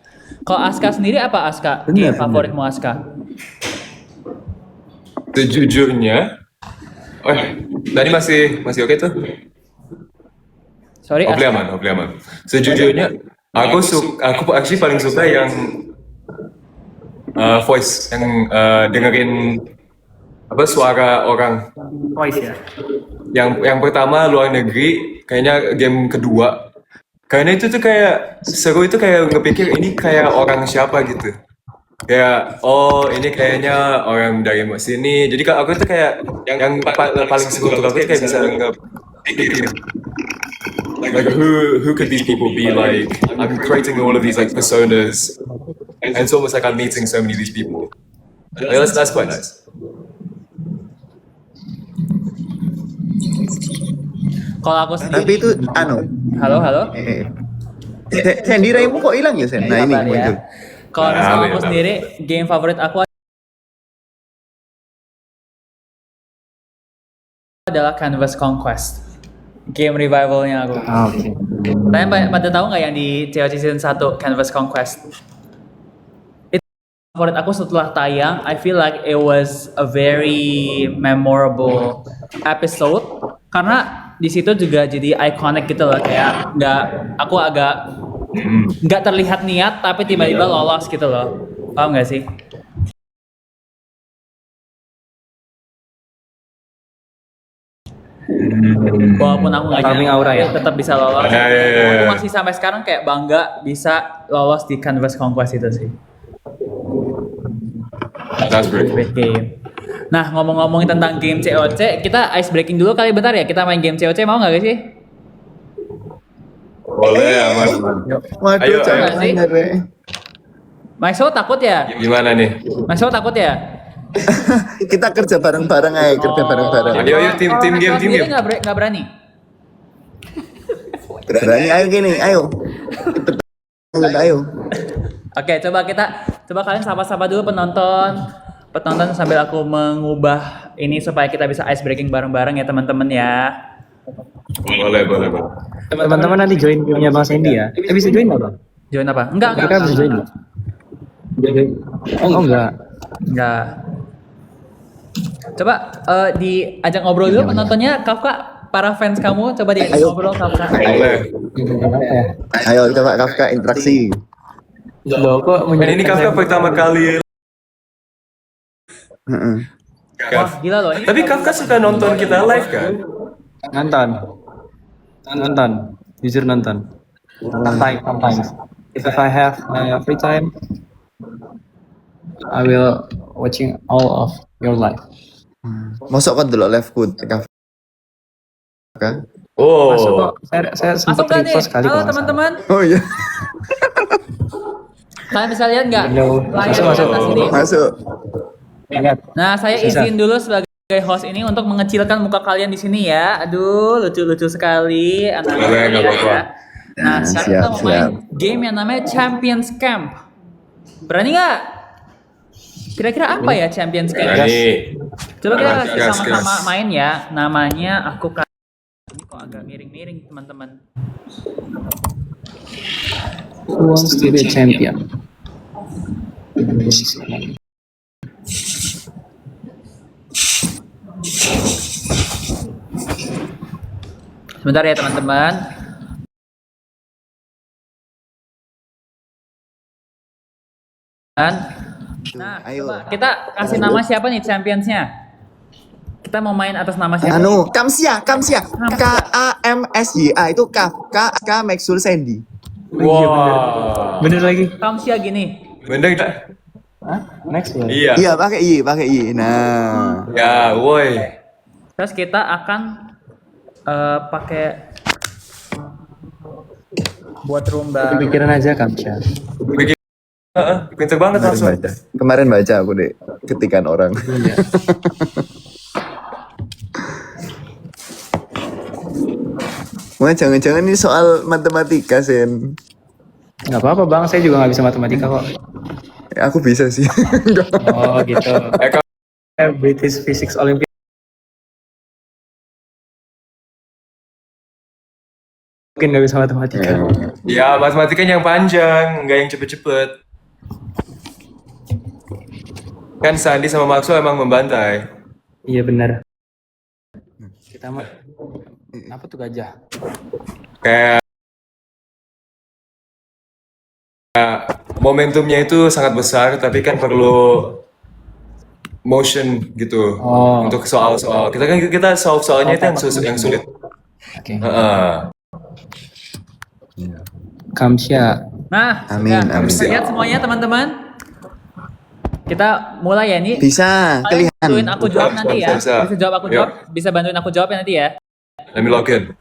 Kalau Aska sendiri apa Aska? Game favoritmu Aska? Sejujurnya, tadi masih oke tuh. Sorry Hopefully Aska. aman. Sejujurnya, aku actually paling suka yang voice, yang dengerin apa suara orang. Voice ya. Yang pertama luar negeri, kayaknya game kedua. Karena itu tuh kayak seru, itu kayak ngepikir ini kayak orang siapa gitu. kayak oh ini kayaknya orang dari sini. Jadi aku tuh kayak yang paling sekutu aku tuh kayak bisa nge like who could these people be like? I'm creating all of these like personas, and it's almost like I'm meeting so many of these people. Like, that's quite nice. Kalau aku Tapi sendiri, itu halo. Sandy Raimu kok hilang ya Sen? Nah ini Sabar ya. muncul. Kalau misalnya aku Bentar. sendiri, game favorit aku adalah Canvas Conquest. Game revivalnya aku. Oke. Kalian pada tahu nggak yang di COC Season 1 Canvas Conquest? Itu favorit aku setelah tayang. I feel like it was a very memorable episode karena di situ juga jadi iconic gitu loh, kayak aku agak nggak terlihat niat tapi tiba-tiba lolos gitu loh. Paham nggak sih? Walaupun aku nggak Calming nyangka, aura ya? tetap bisa lolos. Ya. Aku masih sampai sekarang kayak bangga bisa lolos di Canvas Conquest itu sih. That's great. Great game. Nah, ngomong-ngomongin tentang game COC, kita ice breaking dulu kali bentar ya. Kita main game COC, mau nggak guys sih? Boleh, aman. Waduh, Ayo, jangan ayo. bener, Re. Maxo takut ya? Gimana nih? Maxo takut ya? Kita kerja bareng-bareng aja, kerja bareng-bareng. Ayo, tim Maxo game, tim sendiri game. nggak berani? Berani ayo gini, ayo. Ayo. Oke, coba kalian sapa-sapa dulu penonton sambil aku mengubah ini supaya kita bisa ice breaking bareng-bareng ya teman-teman ya. Boleh. Teman-teman nanti join gamenya Bang Sandy ya. Bisa join nggak Bang? Join apa? Enggak. Mereka bisa join nggak? Oh enggak. Enggak. Coba diajak ngobrol dulu penontonnya, Kafka, para fans kamu coba diajak ngobrol Kafka. Boleh. Ayo coba Kafka interaksi. Loh kok Dan ini Kafka pertama kali. Heeh. Wah, gila loh ini. Tapi Kafka suka nonton kita live kan? Nonton. Jujur nonton. Sometimes. If I have free time, I will watching all of your live. Masuk kan dulu live ku Kafka. Masuk Oh, kok. Saya Masuk sempat gak nih? repost sekali Halo kalau nggak teman-teman. Oh iya, Kalian bisa lihat nggak? Halo. Layar Masuk. atas ini. masuk. salah. Lihat. Nah, saya Bisa. izin dulu sebagai host ini untuk mengecilkan muka kalian di sini ya. Aduh, lucu-lucu sekali anak Boleh, nggak apa-apa. ya. Nah, sekarang kita mau main siap. game yang namanya Champions Camp. Berani nggak? Kira-kira apa ya Champions Camp? berani. Coba kita Gas, sama-sama gas. main ya. Namanya aku ini kok agak miring-miring teman-teman. Who wants to be a champion? Sebentar ya teman-teman. Nah, Ayo. coba kita kasih nama siapa nih championsnya? Kita mau main atas nama siapa? Anu, Kamsia. KAMSYA itu Kafka Maxwell Sandy. Wah. Bener lagi. Kamsia gini. Bener nggak? Next one. Iya. Iya, pakai I. Nah, Ya, woi. Terus kita akan pakai buat rumba. Pikiran aja Kamsha. Bikin. Pinter banget langsung. Kemarin baca aku deh ketikan orang. Wah, jangan-jangan ini soal matematika, Sen. Nggak apa-apa Bang, saya juga nggak bisa matematika kok. Aku bisa sih. Oh gitu. British Physics Olympiad. Mungkin nggak bisa matematika. Ya, matematikanya yang panjang, nggak yang cepet-cepet. Kan Sandi sama Maxwell emang membantai. Iya benar. Kita mah apa tuh gajah? Kayak momentumnya itu sangat besar, tapi kan perlu motion gitu Oh. untuk soal-soal. Kita solve soalnya itu yang sulit. Oke. Heeh. Kamsha. Nah, Amin, sudah. amin. Bisa lihat semuanya teman-teman. Kita mulai ya nih. Bisa, Kalian kelihatan. bantuin aku jawab nanti ya. Bisa. Bisa jawab aku Yuk. jawab. Bisa bantuin aku jawab ya nanti ya. Let me log in.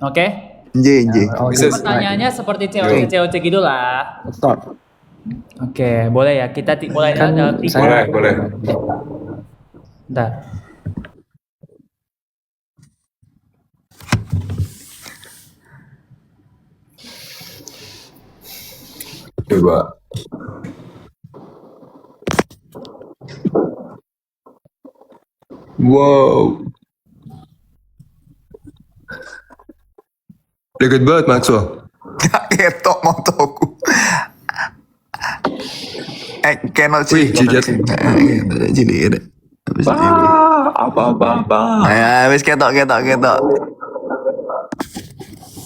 Oke. Nje. Bisa. Pertanyaannya seperti COC gitu lah. Start. Oke, boleh ya. Kita mulai Kan dalam 3. saya- Boleh. Bentar. Coba. Wow. Deket banget Maxwell. Gak ketok motoku. Kenal Wih, sih. jijat. Cilik. Apa. Ya, wis ketok.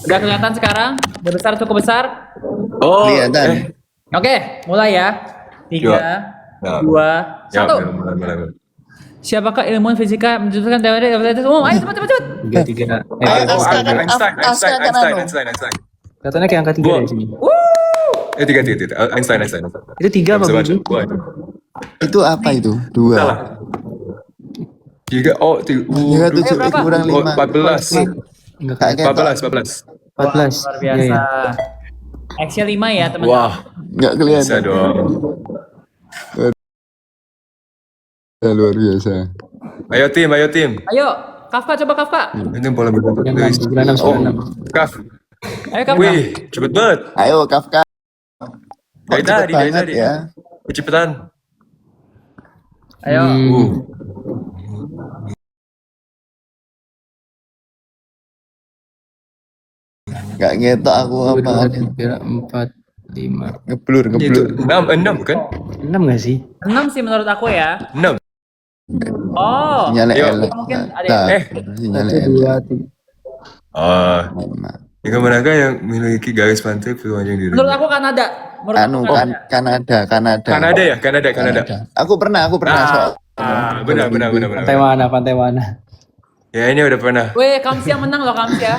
Udah kelihatan sekarang? Udah besar, cukup besar? Oh, Kelihatan. Oke, mulai ya. 3, Ya. 2, Ya, 1. mulai. Siapakah ilmuwan fisika menentukan teori umum? Ayo cepat. Tiga. Einstein. Katanya kayak angka 3 Gua. dari sini. Tiga. Einstein. Itu 3 apa Bisa baca. Budi? Gua itu. Itu apa itu? 2. Salah. 3. Oh, 3. 7 berapa? kurang 5. 14. Enggak Kayak ketok. 14. 14. Luar biasa. Action 5 ya teman-teman. Wah, Enggak bisa kelihatan. dong. Luar biasa. Ayo tim. Ayo, Kafka coba Kafka. Ini bola berbentuk. 96. Oh, Kaf. Ayo Kafka. Wih, cepet banget. Ayo Kafka. Dari Cepet tadi. banget ya. Cepetan. Ayo. Gak ngetok aku apa. 3, 4, 5. Ngeblur. Itu 6 kan? 6 gak sih? 6 sih menurut aku ya. 6. Oh. Sinyalnya Yuk. elek. Mungkin ada Nah, yang- sinyalnya 1, elek. 2, 3. Oh, Lima. negara manakah yang memiliki garis pantai panjang di Menurut dunia? aku Kanada. Menurut Anu aku Kanada. Kanada. Kanada ya, Kanada. Aku pernah soal. Benar. Pantai mana? Ya ini udah pernah. Weh, Kamsi yang menang loh Kamsi ya.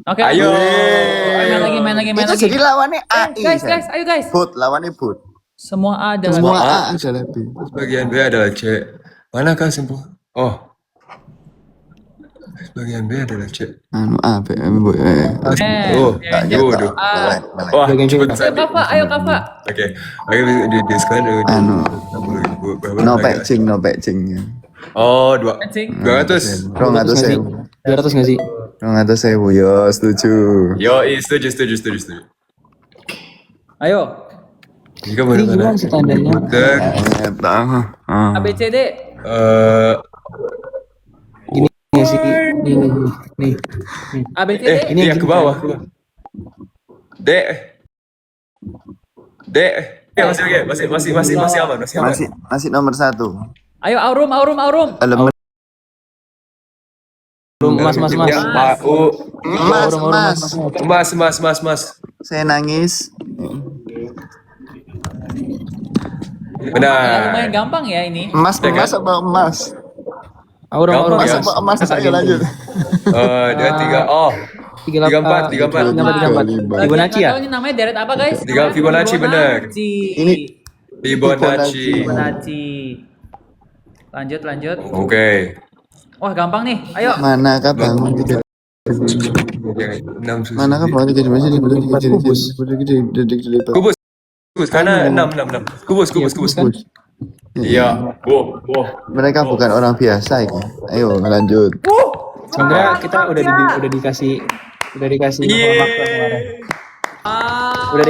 Oke. Ayo. Main lagi. Itu jadi lawannya AI. Guys, San. ayo guys. Bot, lawannya bot. Semua A adalah Semua A. A adalah B. Bagian B adalah C. Manakah simpul? Oh. Bagian B adalah C. Anu A, B, B. Oh, ya, waduh. A. Wah, Bagian C. cepet Ayo Sandi. Kafka, ayo Kafka. Oke, di diskon Anu. No patching. Oh, 200. Patching. 200. 200.000. 200 gak sih? 200.000, yo setuju. Yo, setuju. Ayo. Jika Ini gimana menggunakan sih tandanya? A B C D. Gini sih. Nih. A B C D. Ini ini yang yang ke gini bawah. D. Ya, masih aman. Masih nomor 1. Ayo Aurum. Elemen Mas. Ya, U. Mas. Saya nangis. Ya, Benar. lumayan gampang ya ini. Emas apa emas? Aurum. Gampang Emas ya. apa emas? Ayo lanjut. Dia 3. Oh, 34. 34. Fibonacci ya? Tahu ini namanya deret apa guys? Tiga Fibonacci, bener. Ini Fibonacci. Lanjut. Oke. Wah gampang nih. Ayo. manakah bangun tidak manakah bangun tidak masih Kubus. Karena 6. Kubus. Iya. Wow. mereka bukan orang biasa itu. Ayo lanjut. Sebenarnya kita udah dikasih Yeay. fakta kemarin. Udah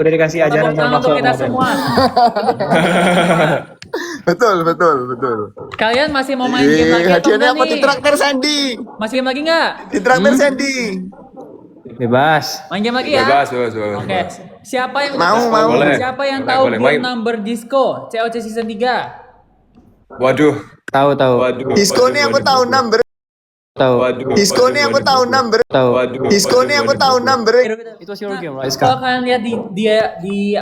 dikasih ajaran Tepuk tangan sama untuk kita kemarin. semua. Betul. Kalian masih mau main game lagi atau Hadiahnya enggak apa nih? di traktir Sandy? Masih game lagi nggak? Di traktir Sandy. Bebas. Main game lagi ya? Bebas. Oke. Siapa yang Mau. Boleh. Siapa yang Boleh, tahu boleh. game Main. number disco COC season 3? Waduh. Tahu. Disco nih aku tahu number. Disco nih aku tahu number. Disco nih aku tahu number. It was your game, right, Kalau Ska? kalian lihat di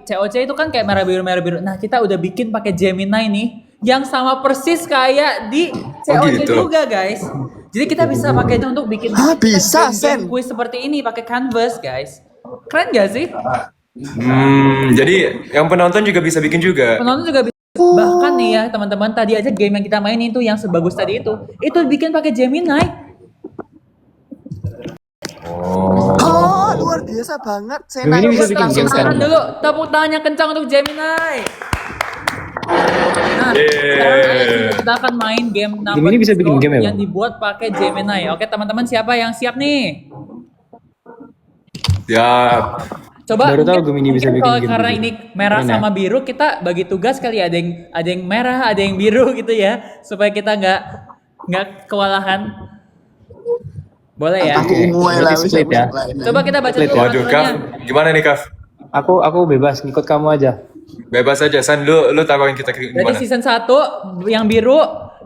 COC itu kan kayak merah biru. Nah, kita udah bikin pakai Gemini nih yang sama persis kayak di COC gitu. juga, guys. Jadi kita bisa pakai itu untuk bikin Bisa, Sen. quiz seperti ini pakai Canvas, guys. Keren gak sih? Jadi yang penonton juga bisa bikin juga. Penonton juga bisa. Bahkan nih ya teman-teman, tadi aja game yang kita mainin itu yang sebagus tadi itu bikin pakai Gemini. Oh, luar biasa banget. Gemini bisa bikin game Tangan sekarang. dulu, tepuk tangan yang kencang untuk Gemini. Nah, Yeay. sekarang kita akan main game number Gemini bisa bikin game ya, yang Bang? dibuat pakai Gemini. Oke teman-teman, siapa yang siap nih? Siap. Coba Baru tahu mungkin Gemini bisa bikin kalau game karena gitu. ini merah Enak. sama biru, kita bagi tugas kali ya, ada yang merah, ada yang biru gitu ya, supaya kita nggak kewalahan. Boleh ya? Aku mulai lah Berarti split ya. Coba kita baca dulu Waduh, Kaf. aturannya. Gimana nih, Kaf? Aku bebas ngikut kamu aja. Bebas aja, San. Lu taruhin kita Berarti gimana? season 1 yang biru,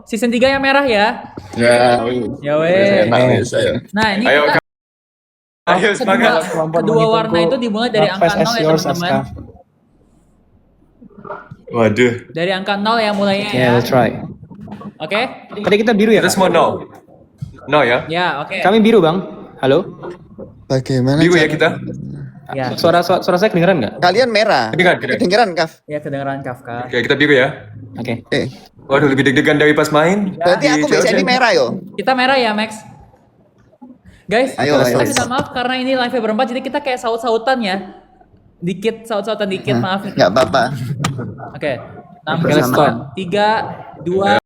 season 3 yang merah ya. Ya, Ya weh. enak nih saya. Nah, ini Ayo, kita Kaf. Ayo, semangat. kedua warna itu dimulai dari angka 0 ya teman-teman. Waduh. Dari angka 0 ya mulainya ya. Yeah, let's try. Oke? Tadi kita biru ya? Kita Kak? semua no. No ya? Ya, oke. Kami biru bang. Halo? Bagaimana? Biru ya cara- kita? Ya. Suara saya kedengeran nggak? Kalian merah. Kedengeran. Kedengeran, Kaf. Ya kedengeran Kafka. Oke, kita biru ya. Oke. Waduh, lebih deg-degan dari pas main. Berarti Di aku biasanya Chelsea. ini merah yo. Kita merah ya, Max. Guys, Ayo, kita ayo. minta maaf karena ini live berempat, jadi kita kayak saut-sautan ya. Dikit saut-sautan dikit, maaf. Nggak apa-apa. Oke. Oke, let's start. 3, 2,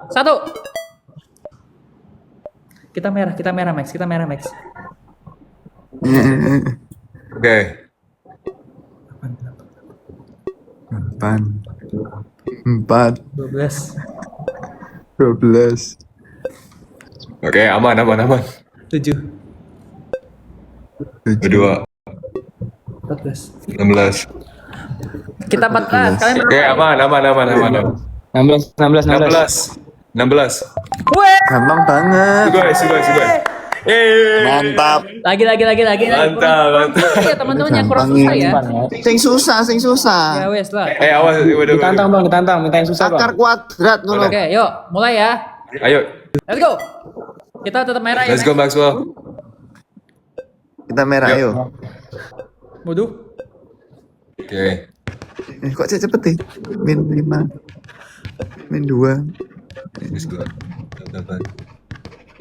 1. Kita merah Max, kita merah Max. Oke. 4, 12, 12. Oke, aman. 7, Kedua, 14. 16. Kita 14, kalian Oke, berapa? aman. 16. 16. Weh! Gampang banget. Sugoi. Yeay. Mantap. Lagi. Mantap. Ya teman-teman yang kurang Gampang susah ya. Sing susah. Ya wes lah. Awas. Waduh. Ditantang bang, ditantang. Minta yang susah Akar bang. kuadrat ngono. Oke, yuk mulai ya. Ayo, Let's go. Kita tetap merah ya. let's go Max. Maxwell. Kita merah Yuk. ayo. Waduh. Oke. Kok cepet sih? Min 5. Min 2. Let's go. 8.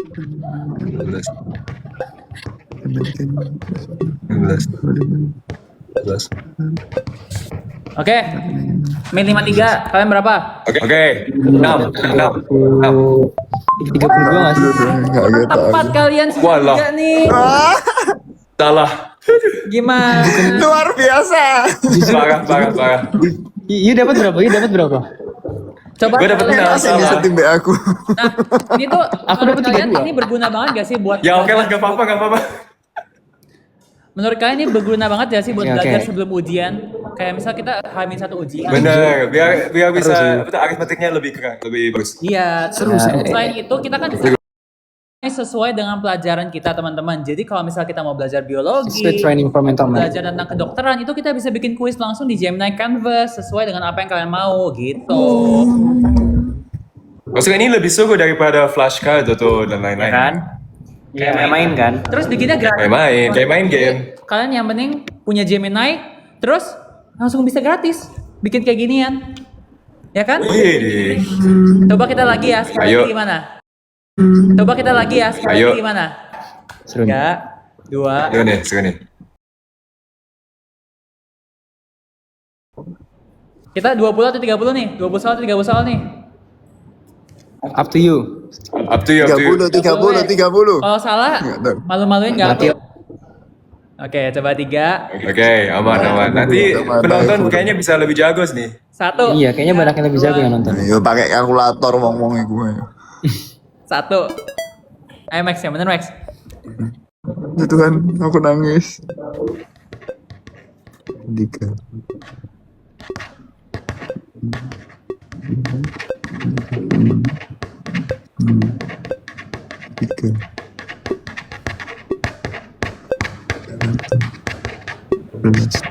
12. 16. 12. Oke. Min 53. Kalian berapa? Oke. 6. 32 nggak sih? Tepat kalian Walah. juga nih. Salah. Gimana? Luar biasa. Parah. Iya dapat berapa? Coba Gue dapet kalian- enam. Ini Salah. setim be aku. Nah, ini tuh Aku menurut dapet kalian 32. ini berguna banget gak sih buat Ya oke lah, gak apa-apa. Menurut kalian ini berguna banget gak sih buat Oke, belajar oke. sebelum ujian? Kayak misal kita hamin satu ujian. Bener, biar bisa sih. aritmetiknya lebih keren, lebih bagus. Iya, Seru terus sih. selain itu kita kan bisa sesuai dengan pelajaran kita teman-teman. Jadi kalau misal kita mau belajar biologi, Split training for mental math. belajar tentang kedokteran, itu kita bisa bikin kuis langsung di Gemini Canvas sesuai dengan apa yang kalian mau gitu. Maksudnya ini lebih seru daripada flashcard atau dan Ya lain-lain. kan? Kayak main kan? Terus bikinnya gratis. Kayak main game. Kalian yang penting punya Gemini, terus langsung bisa gratis bikin kayak ginian. Ya kan? Wih, Coba kita lagi ya, sekali Ayo. lagi gimana? Coba kita lagi ya, sekali Ayo. lagi gimana? Seru nih. 3, 2, seru nih. kita 20 atau 30 nih? 20 soal atau 30 soal nih? Up to you. Up to you. 30. Kalau salah, Nggak tahu. malu-maluin nggak? Mati. Oke, coba 3, Oke, aman. Nanti penonton kayaknya bisa lebih jago nih. 1. Iya, kayaknya banyak yang lebih jago yang nonton. Ayo pakai kalkulator wong-wong iku. 1. Ayo Max, yang bener Max. Ya Tuhan, aku nangis. 3. Tiga. 11.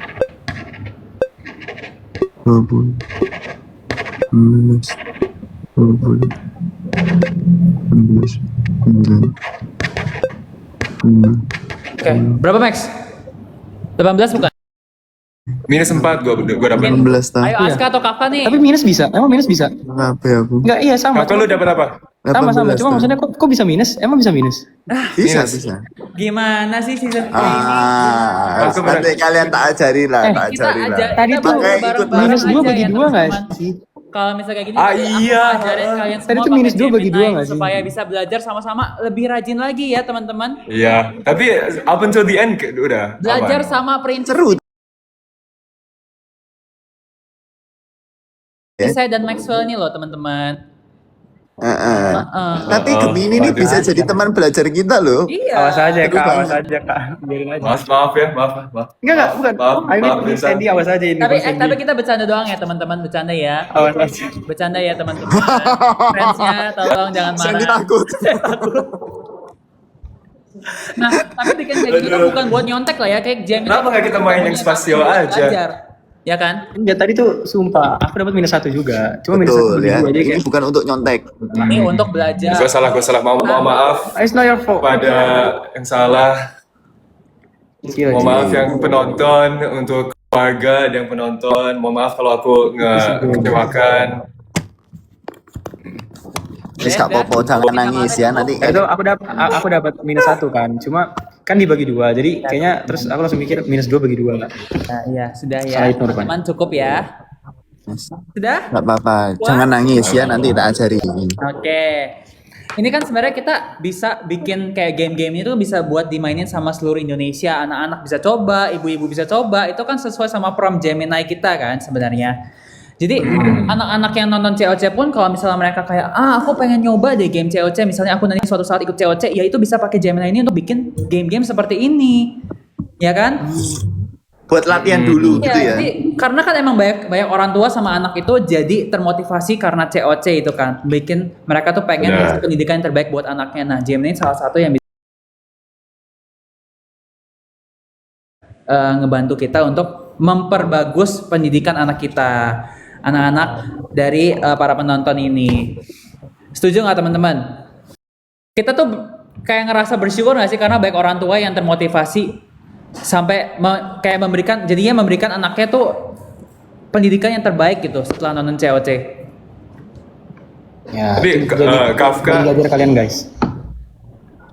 20. 19. 20. 19. 9. Oke, berapa Max? 18 bukan? Minus 4 gue dapet. 16 tahun. Ayo Aska atau Kafka nih. Tapi minus bisa. Emang minus bisa? Kenapa ya aku? Enggak, iya sama. Kakak lu dapat apa? Sama 18 sama. Cuma tahun. maksudnya kok bisa minus? Emang bisa minus? Bisa, Minus. bisa. Gimana sih season 3 ini? Aku Nanti kalian tak ajari lah, tak Kita ajari lah. aja Tadi kita tuh baru ikut bareng-bareng minus aja 2 bagi ya, 2 nggak teman-teman. sih? Kalau misalnya kayak gini, Ah, aku iya. ajarin kalian Tadi semua tuh minus pakai 2 bagi 2 Gemini nggak sih? supaya bisa belajar sama-sama lebih rajin lagi ya teman-teman. Iya, tapi up until the end udah Belajar aman. sama prinsip Seru. saya dan Maxwell ini loh teman-teman. Heeh. Heeh. Tapi Gemini ini bisa jadi teman belajar kita loh. Iya. Awas aja Seru kak, banget. awas aja kak. Biarin aja. Maaf ya, maaf. Enggak, bukan. Maaf, Ini Nisa. Sandy, awas aja ini. Tapi Bang Sandy. tapi kita bercanda doang ya teman-teman, bercanda ya. Awas aja. Bercanda ya teman-teman. Friendsnya tolong jangan Sandy marah. takut. Nah, tapi bikin kayak gitu Aduh. bukan buat nyontek lah ya, kayak Gemini. Kenapa nggak kita main yang spasial aja? Belajar. Ya kan? Enggak, tadi tuh sumpah aku dapat minus 1 juga. Cuma minus 1 Betul ya. aja Ini kayak. bukan untuk nyontek. Ini untuk belajar. Gue salah. Mohon maaf It's not your fault. pada yang salah. Kecil Mohon aja. maaf yang penonton, untuk keluarga dan penonton. Mohon maaf kalau aku ngekecewakan. Wis gak apa-apa, jangan nangis ya nanti. Itu aku dapat minus 1 kan. Cuma kan dibagi 2. Jadi kayaknya terus aku langsung mikir minus 2 bagi 2 lah. Nah, iya, sudah ya. Salah itu rupanya. Teman cukup ya. Sudah? Gak apa-apa, jangan nangis ya nanti tak ajari. Oke. Ini kan sebenarnya kita bisa bikin kayak game-game itu bisa buat dimainin sama seluruh Indonesia. Anak-anak bisa coba, ibu-ibu bisa coba. Itu kan sesuai sama prompt Gemini kita kan sebenarnya. Jadi anak-anak yang nonton COC pun kalau misalnya mereka kayak aku pengen nyoba deh game COC, misalnya aku nanti suatu saat ikut COC, ya itu bisa pakai Gemini ini untuk bikin game-game seperti ini. Ya kan? Buat latihan dulu gitu ya. Jadi, karena kan emang banyak orang tua sama anak itu jadi termotivasi karena COC itu kan, bikin mereka tuh pengen Benar. ngasih pendidikan yang terbaik buat anaknya. Nah, Gemini salah satu yang bisa ngebantu kita untuk memperbagus pendidikan anak kita, anak-anak dari para penonton ini. Setuju nggak teman-teman? Kita tuh kayak ngerasa bersyukur nggak sih karena banyak orang tua yang termotivasi sampai kayak jadinya memberikan anaknya tuh pendidikan yang terbaik gitu setelah nonton COC. Ya. Tapi, itu jadi- Kafka- jadi belajar kalian guys.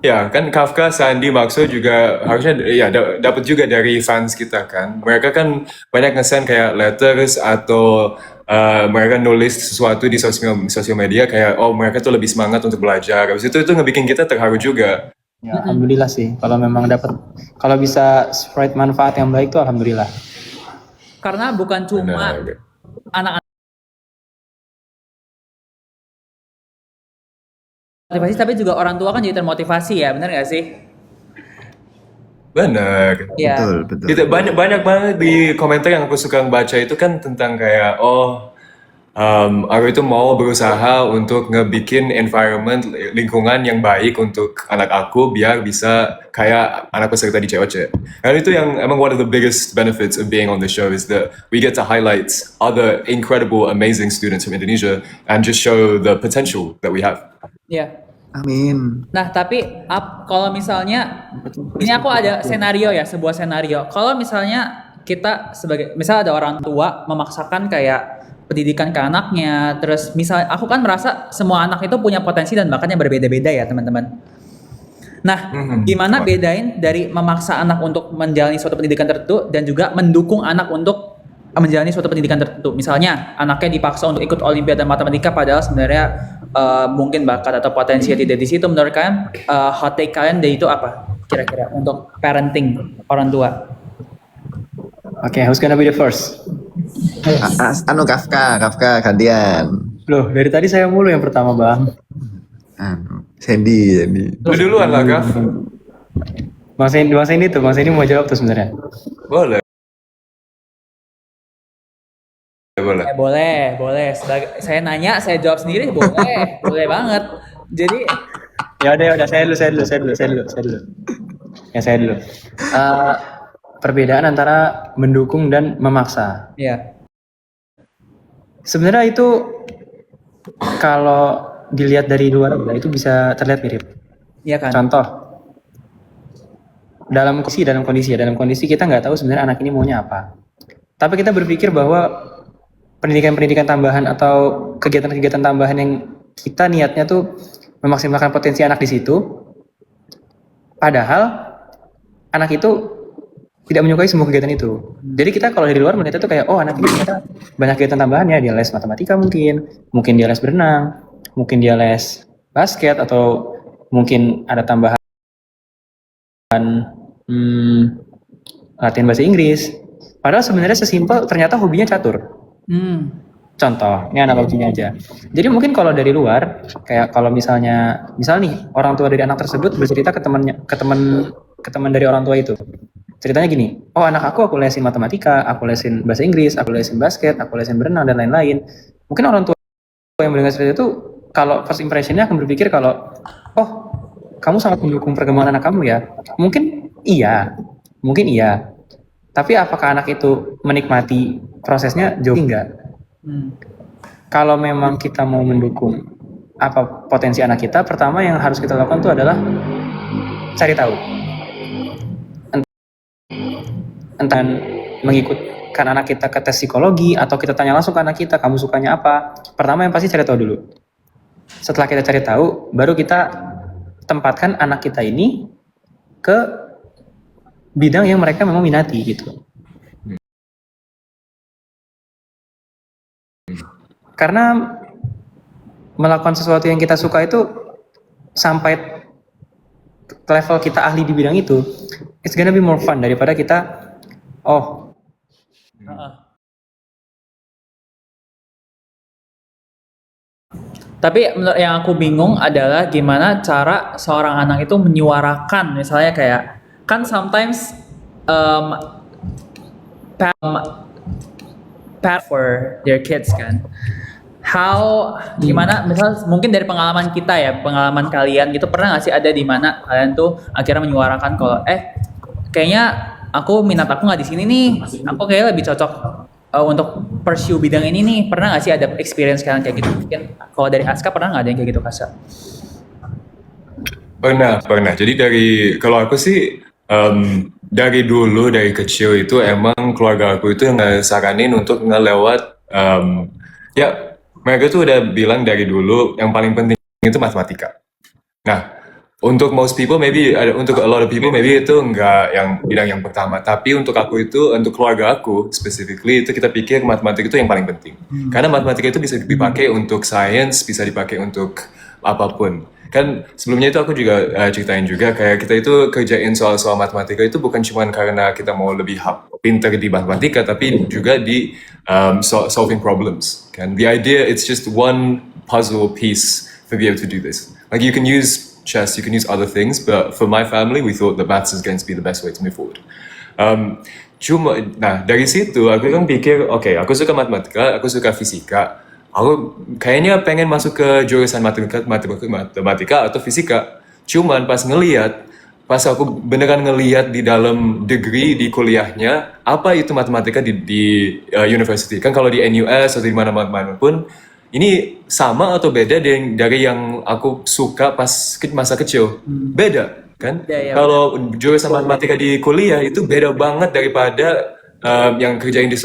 Ya kan Kafka, Sandy, Maxo juga harusnya ya dapat juga dari fans kita kan. Mereka kan banyak nge-send kayak letters atau mereka nulis sesuatu di sosial media kayak mereka tuh lebih semangat untuk belajar. Habis itu ngebikin kita terharu juga. Ya, alhamdulillah sih. Kalau memang kalau bisa spread manfaat yang baik tuh alhamdulillah. Karena bukan cuma Benar. anak-anak motivasi, tapi juga orang tua kan jadi termotivasi ya, benar nggak sih? Benar. Ya. Betul. Gitu, banyak banget di komentar yang aku suka baca itu kan tentang kayak aku itu mau berusaha untuk ngebikin environment lingkungan yang baik untuk anak aku biar bisa kayak anak peserta di COC. Dan itu yang emang one of the biggest benefits of being on the show is that we get to highlight other incredible, amazing students from Indonesia and just show the potential that we have. Ya. Amin. Nah, tapi kalau misalnya ini aku ada senario ya, sebuah senario. Kalau misalnya kita misal ada orang tua memaksakan kayak pendidikan ke anaknya, terus misal aku kan merasa semua anak itu punya potensi dan bakatnya berbeda-beda ya, teman-teman. Nah, gimana bedain dari memaksa anak untuk menjalani suatu pendidikan tertentu dan juga mendukung anak untuk menjalani suatu pendidikan tertentu. Misalnya, anaknya dipaksa untuk ikut Olimpiade Matematika padahal sebenarnya mungkin bakat atau potensi yang tidak di situ. Menurut kalian, hot take kalian dari itu apa? Kira-kira untuk parenting orang tua. Oke, who's gonna be the first? Kafka gantian. Loh, dari tadi saya mulu yang pertama, Bang. Sandy. Lu duluan lah, Gaf. Bang Sandy mau jawab tuh sebenarnya. Boleh. Boleh. Saya nanya, saya jawab sendiri, boleh. Boleh banget. Jadi, Ya udah, saya dulu. Ya, saya dulu. Perbedaan antara mendukung dan memaksa. ya. Sebenarnya itu kalau dilihat dari luar itu bisa terlihat mirip. Iya kan? Contoh, dalam kondisi kita nggak tahu sebenarnya anak ini maunya apa. Tapi kita berpikir bahwa pendidikan tambahan atau kegiatan-kegiatan tambahan yang kita niatnya tuh memaksimalkan potensi anak di situ, padahal anak itu tidak menyukai semua kegiatan itu. Jadi kita kalau dari luar melihat itu kayak, oh anak ini ternyata banyak kegiatan tambahan ya, dia les matematika mungkin dia les berenang, mungkin dia les basket, atau mungkin ada tambahan latihan bahasa Inggris. Padahal sebenarnya sesimpel ternyata hobinya catur. Contoh, ini analoginya aja. Jadi mungkin kalau dari luar, kayak kalau misal nih orang tua dari anak tersebut bercerita ke teman dari orang tua itu. Ceritanya gini, oh anak aku lesin matematika, aku lesin bahasa Inggris, aku lesin basket, aku lesin berenang dan lain-lain. Mungkin orang tua yang mendengar cerita itu, kalau first impressionnya akan berpikir kalau, oh kamu sangat mendukung perkembangan anak kamu ya. Mungkin iya. Tapi apakah anak itu menikmati prosesnya? Jauh enggak. Kalau memang kita mau mendukung apa potensi anak kita, pertama yang harus kita lakukan itu adalah cari tahu. Entah mengikutkan anak kita ke tes psikologi atau kita tanya langsung ke anak kita, kamu sukanya apa? Pertama yang pasti cari tahu dulu. Setelah kita cari tahu, baru kita tempatkan anak kita ini ke bidang yang mereka memang minati gitu. Karena melakukan sesuatu yang kita suka itu sampai level kita ahli di bidang itu, it's gonna be more fun daripada kita Tapi menurut yang aku bingung adalah gimana cara seorang anak itu menyuarakan, misalnya kayak kan sometimes path for their kids kan. Gimana misal mungkin dari pengalaman kita ya, pengalaman kalian gitu, pernah nggak sih ada di mana kalian tuh akhirnya menyuarakan kalau kayaknya minat aku nggak di sini nih, aku kayaknya lebih cocok untuk pursue bidang ini nih. Pernah nggak sih ada experience kalian kayak gitu? Mungkin kalau dari Aska pernah nggak ada yang kayak gitu, Kasa? Pernah. Jadi kalau aku sih dari dulu, dari kecil itu emang keluarga aku itu ngesaranin untuk ngelewat, ya mereka tuh udah bilang dari dulu yang paling penting itu matematika. Nah, untuk most people untuk a lot of people maybe itu enggak yang bidang yang pertama. Tapi untuk aku itu, untuk keluarga aku specifically itu kita pikir matematika itu yang paling penting. Karena matematika itu bisa dipakai untuk science, bisa dipakai untuk apapun. Kan sebelumnya itu aku juga ceritain juga kayak kita itu kerjain soal-soal matematika itu bukan cuma karena kita mau lebih pinter di matematika, tapi juga di solving problems. Kan the idea it's just one puzzle piece to be able to do this. Like you can use chess, you can use other things, but for my family we thought that maths is going to be the best way to move forward. Dari situ aku kan pikir, oke, aku suka matematika, aku suka fisika. Aku kayaknya pengen masuk ke jurusan matematika atau fisika. Cuman pas aku beneran ngeliat di dalam degree di kuliahnya, apa itu matematika di university. Kan kalau di NUS atau di mana-mana pun, ini sama atau beda dari yang aku suka pas masa kecil? Beda, kan? Ya, Kalau jurusan matematika di kuliah itu beda banget daripada yang kerjain di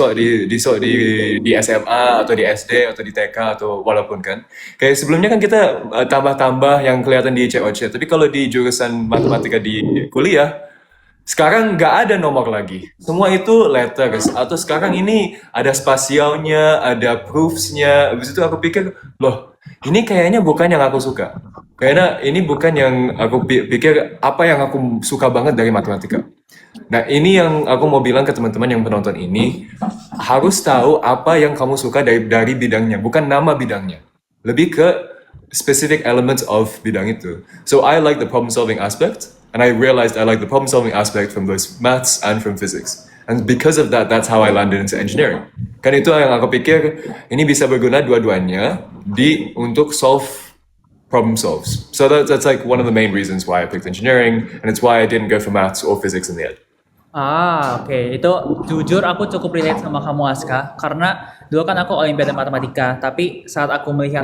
SMA atau di SD atau di TK atau walaupun kan. Kayak sebelumnya kan kita tambah-tambah yang kelihatan di COC, tapi kalau di jurusan matematika di kuliah, sekarang nggak ada nomor lagi. Semua itu letters. Atau sekarang ini ada spasialnya, ada proofs-nya. Habis itu aku pikir, loh, ini kayaknya bukan yang aku suka. Kayaknya ini bukan yang aku pikir apa yang aku suka banget dari matematika. Nah, ini yang aku mau bilang ke teman-teman yang penonton ini, harus tahu apa yang kamu suka dari bidangnya, bukan nama bidangnya. Lebih ke specific elements of bidang itu. So I like the problem solving aspect, and I realized I like the problem solving aspect from both maths and from physics. And because of that, that's how I landed into engineering. Kan itu yang aku pikir, ini bisa berguna dua-duanya untuk solve problem solves. So that's like one of the main reasons why I picked engineering, and it's why I didn't go for maths or physics in the end. Oke. Itu jujur aku cukup relate sama kamu Aska karena dulu kan aku olimpiade matematika, tapi saat aku melihat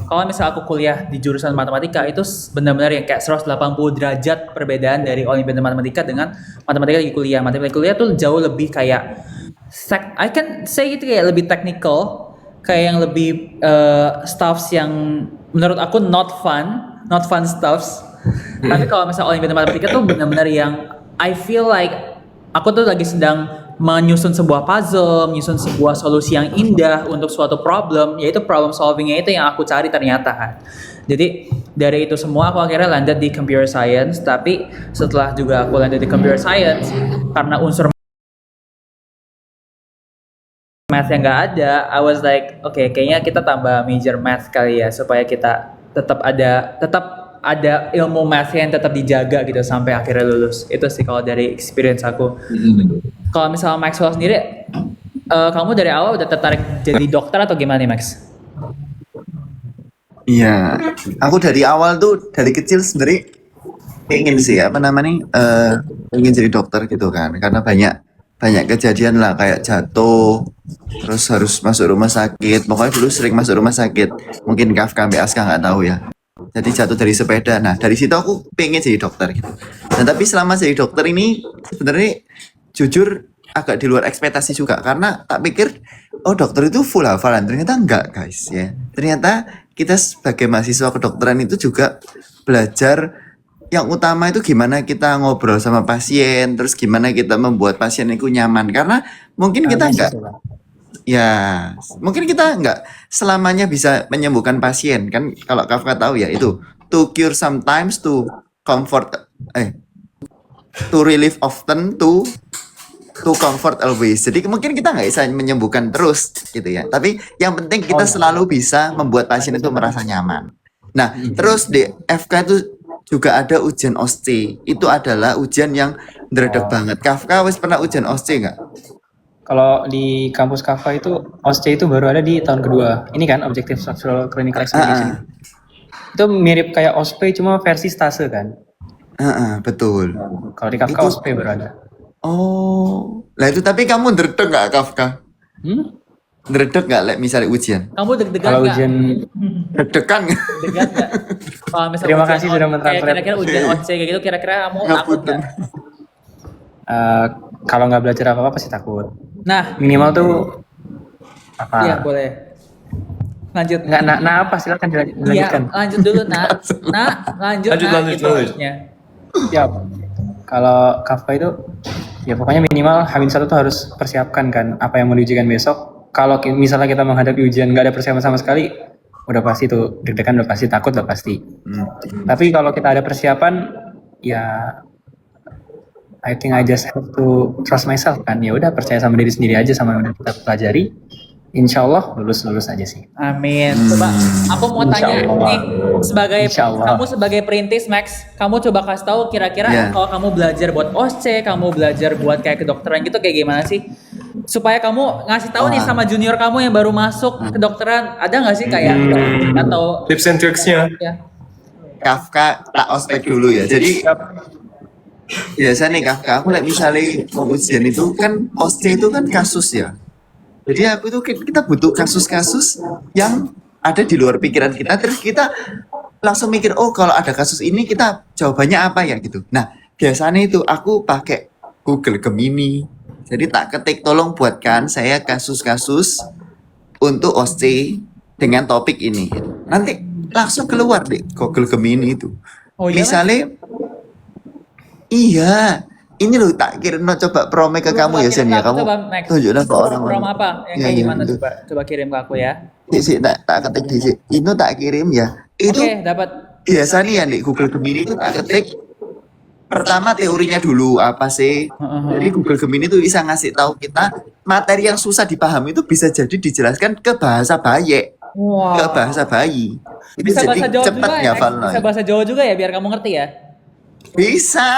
kalau misal aku kuliah di jurusan matematika itu benar-benar yang kayak 180 derajat perbedaan dari olimpiade matematika dengan matematika di kuliah. Matematika di kuliah tuh jauh lebih kayak I can say itu kayak lebih technical, kayak yang lebih stuffs yang menurut aku not fun stuffs. Tapi kalau misalnya olimpiade matematika tuh benar-benar yang I feel like aku tuh lagi sedang menyusun sebuah puzzle, menyusun sebuah solusi yang indah untuk suatu problem, yaitu problem solvingnya itu yang aku cari ternyata kan. Jadi dari itu semua aku akhirnya landed di computer science, tapi setelah juga aku landed di computer science, karena unsur math yang nggak ada, I was like, oke, kayaknya kita tambah major math kali ya, supaya kita tetap ada ilmu math yang tetap dijaga gitu sampai akhirnya lulus. Itu sih kalau dari experience aku. Kalau misalnya Maxwell sendiri, kamu dari awal udah tertarik jadi dokter atau gimana nih Max? Iya, aku dari awal tuh dari kecil sendiri pengen sih apa namanya pengen jadi dokter gitu kan, karena banyak kejadian lah kayak jatuh, terus harus masuk rumah sakit. Pokoknya dulu sering masuk rumah sakit. Mungkin Kafka sampai Aska nggak tahu ya. Jadi jatuh dari sepeda. Nah dari situ aku pengen jadi dokter gitu. Nah tapi selama jadi dokter ini sebenarnya jujur agak di luar ekspektasi juga, karena tak pikir oh dokter itu full hafalan, ternyata enggak guys ya. Ternyata kita sebagai mahasiswa kedokteran itu juga belajar yang utama itu gimana kita ngobrol sama pasien, terus gimana kita membuat pasien itu nyaman, karena mungkin kita enggak ya mungkin kita enggak selamanya bisa menyembuhkan pasien kan. Kalau Kafka tahu ya itu to cure sometimes, to comfort to relieve often, to comfort always. Jadi mungkin kita nggak bisa menyembuhkan terus gitu ya. Tapi yang penting kita selalu bisa membuat pasien itu merasa nyaman. Nah, terus di FK itu juga ada ujian OSCE. Itu adalah ujian yang ndredeg banget. Kafka wis pernah ujian OSCE nggak? Kalau di kampus Kava itu OSCE itu baru ada di tahun kedua. Ini kan Objective Structural Clinical Examination. Itu mirip kayak OSPE cuma versi stase kan. Betul. Kalau di Kafka Itu- OSPE baru ada. Oh, lah itu tapi kamu ndredeg nggak Kafka? Ndredeg nggak misalnya ujian? Kamu deg-degan Kalau nggak? ujian Deg-degan nggak? Deg-degan nggak? Kalau misalnya Terima ujian kasih sudah kayak mentranslate. kira-kira ujian OC kayak gitu, kira-kira kamu takut nggak? kalau nggak belajar apa-apa pasti takut. Nah, Minimal tuh apa? iya boleh. Lanjut. Nggak, apa silakan Iya, dilanjutkan. lanjut dulu nak. Lanjut. Gitu lanjut. harusnya. Siap. Kalau Kafka itu ya pokoknya minimal H-1 tuh harus persiapkan kan apa yang mau diujikan besok. Kalau misalnya kita menghadapi ujian nggak ada persiapan sama sekali, udah pasti tuh deg-degan, udah pasti takut, udah pasti. Tapi kalau kita ada persiapan, ya I think I just have to trust myself kan. Ya udah percaya sama diri sendiri aja sama yang udah kita pelajari. Insya Allah lulus aja sih. Amin. Coba aku mau tanya nih Insya Allah. kamu sebagai perintis Max, kamu coba kasih tahu kira-kira Iya. kalau kamu belajar buat OSCE, kamu belajar buat kayak kedokteran gitu kayak gimana sih? Supaya kamu ngasih tahu nih sama junior kamu yang baru masuk kedokteran, ada nggak sih kayak atau Tips and tricksnya. ya? Kafka tak ospek dulu ya. Jadi biasa nih Kafka, aku misalnya mau ujian itu kan OSCE itu kan kasus ya. Jadi aku itu kita butuh kasus-kasus yang ada di luar pikiran kita, terus kita langsung mikir oh kalau ada kasus ini kita jawabannya apa ya gitu. Nah biasanya itu aku pakai Google Gemini. Jadi tak ketik tolong buatkan saya kasus-kasus untuk OSCE dengan topik ini. Nanti langsung keluar di Google Gemini itu. Oh iya, Misalnya, iya, ini loh tak kirim coba promnya ke kamu ya Sen ya, kamu tunjukkan ke orang. Prom apa? Yang Iya, kayak iya, gimana itu. coba kirim ke aku ya. Sih, tak ketik di sini. Itu tak kirim ya. Itu Oke, dapat. biasanya ya di Google Gemini itu tak ketik. Pertama teorinya dulu apa sih? Jadi Google Gemini itu bisa ngasih tahu kita materi yang susah dipahami itu bisa jadi dijelaskan ke bahasa bayi, Wow. ke bahasa bayi. Itu Bisa bahasa jadi Jawa cepat juga ya, Max? ngafalnya. Bisa bahasa Jawa juga ya biar kamu ngerti ya. Bisa.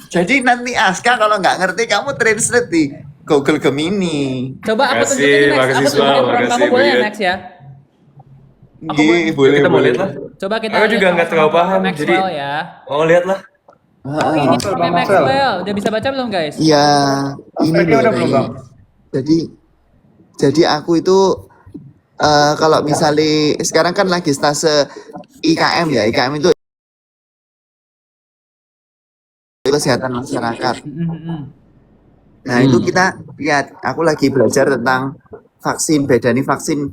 Jadi nanti Aska kalau nggak ngerti kamu translate di Google Gemini. Coba aku Makasih, tunjukin nih, Max. makasih, Aku tunjukin Ismail. prom kamu Makasih, boleh ya Buyut. Max ya? Iya, boleh. Kita mau lihat lah. Coba kita Aku juga lihat nggak terlalu sama-sama paham, Maxwell jadi- ya. Oh lihat lah. Oh ini Ah, Promnya Maxwell. Udah bisa baca belum guys? iya, ini Speknya loh udah belum, Ray. Bang? Jadi aku itu kalau misalnya sekarang kan lagi stase IKM ya, IKM itu kesehatan masyarakat. Nah itu kita lihat, aku lagi belajar tentang vaksin, beda nih vaksin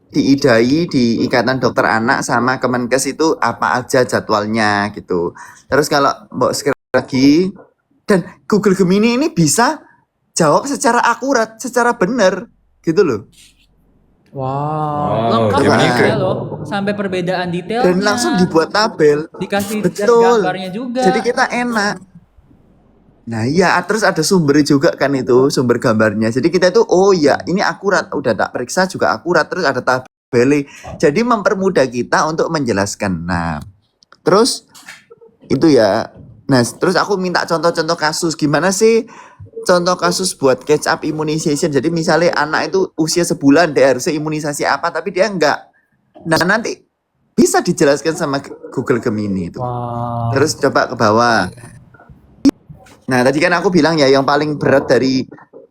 di IDAI, di Ikatan Dokter Anak sama Kemenkes itu apa aja jadwalnya gitu. Terus kalau mbok sekali lagi, dan Google Gemini ini bisa jawab secara akurat, secara benar gitu loh. Wow, lengkap Gemini ya keren. loh. Sampai perbedaan detail. Dan langsung dibuat tabel. Dikasih Betul. gambarnya juga. Jadi kita enak. Nah iya, terus ada sumber juga kan itu, sumber gambarnya. Jadi kita itu, oh ya ini akurat, udah tak periksa juga akurat, terus ada tabelnya. Jadi mempermudah kita untuk menjelaskan. Nah, terus itu ya. Nah, terus aku minta contoh-contoh kasus. Gimana sih contoh kasus buat catch up immunization? Jadi misalnya anak itu usia sebulan, dia harusnya imunisasi apa, tapi dia enggak. Nah, nanti bisa dijelaskan sama Google Gemini itu. Wow. Terus coba ke bawah. Nah, tadi kan aku bilang ya yang paling berat dari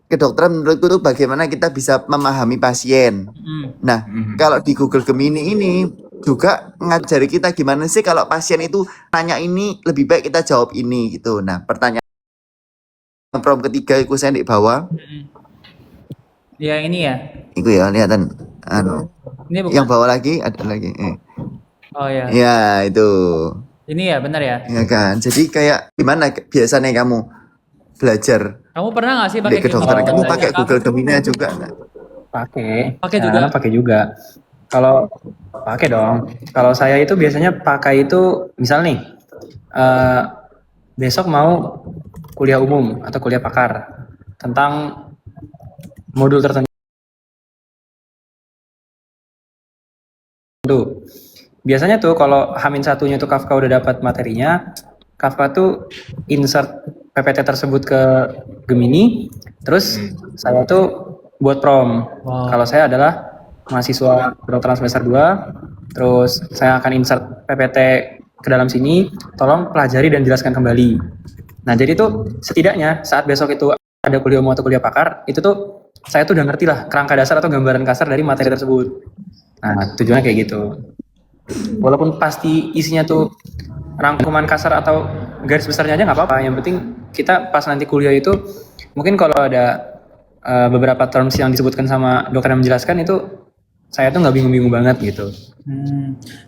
kedokteran menurutku tuh bagaimana kita bisa memahami pasien. Nah, kalau di Google Gemini ini juga ngajari kita gimana sih kalau pasien itu nanya ini lebih baik kita jawab ini gitu. Nah, pertanyaan prompt ketiga itu saya di bawah. Ya ini ya. Itu ya, lihatan anu. Ini bukan. Yang bawah lagi ada lagi. Oh ya. Ya, itu. Ini ya benar ya. Ya kan. Jadi kayak gimana biasanya kamu belajar Kamu pernah nggak sih di pakai kedokteran? Google Kamu belajar, pakai Kak? Google Gemini juga nggak? Pakai juga? Pakai juga. Kalau pakai dong. Kalau saya itu biasanya pakai itu, misal nih, besok mau kuliah umum atau kuliah pakar tentang modul tertentu. Biasanya tuh kalau Hamin satunya tuh Kafka udah dapat materinya, Kafka tuh insert PPT tersebut ke Gemini, terus saya tuh buat prom. Wow. Kalau saya adalah mahasiswa kedokteran semester 2, terus saya akan insert PPT ke dalam sini, tolong pelajari dan jelaskan kembali. Nah, jadi tuh setidaknya saat besok itu ada kuliah umum atau kuliah pakar, itu tuh saya tuh udah ngerti lah kerangka dasar atau gambaran kasar dari materi tersebut. Nah, tujuannya kayak gitu. Walaupun pasti isinya tuh rangkuman kasar atau garis besarnya aja nggak apa-apa. Yang penting kita pas nanti kuliah itu mungkin kalau ada beberapa terms yang disebutkan sama dokter yang menjelaskan itu saya tuh nggak bingung-bingung banget gitu.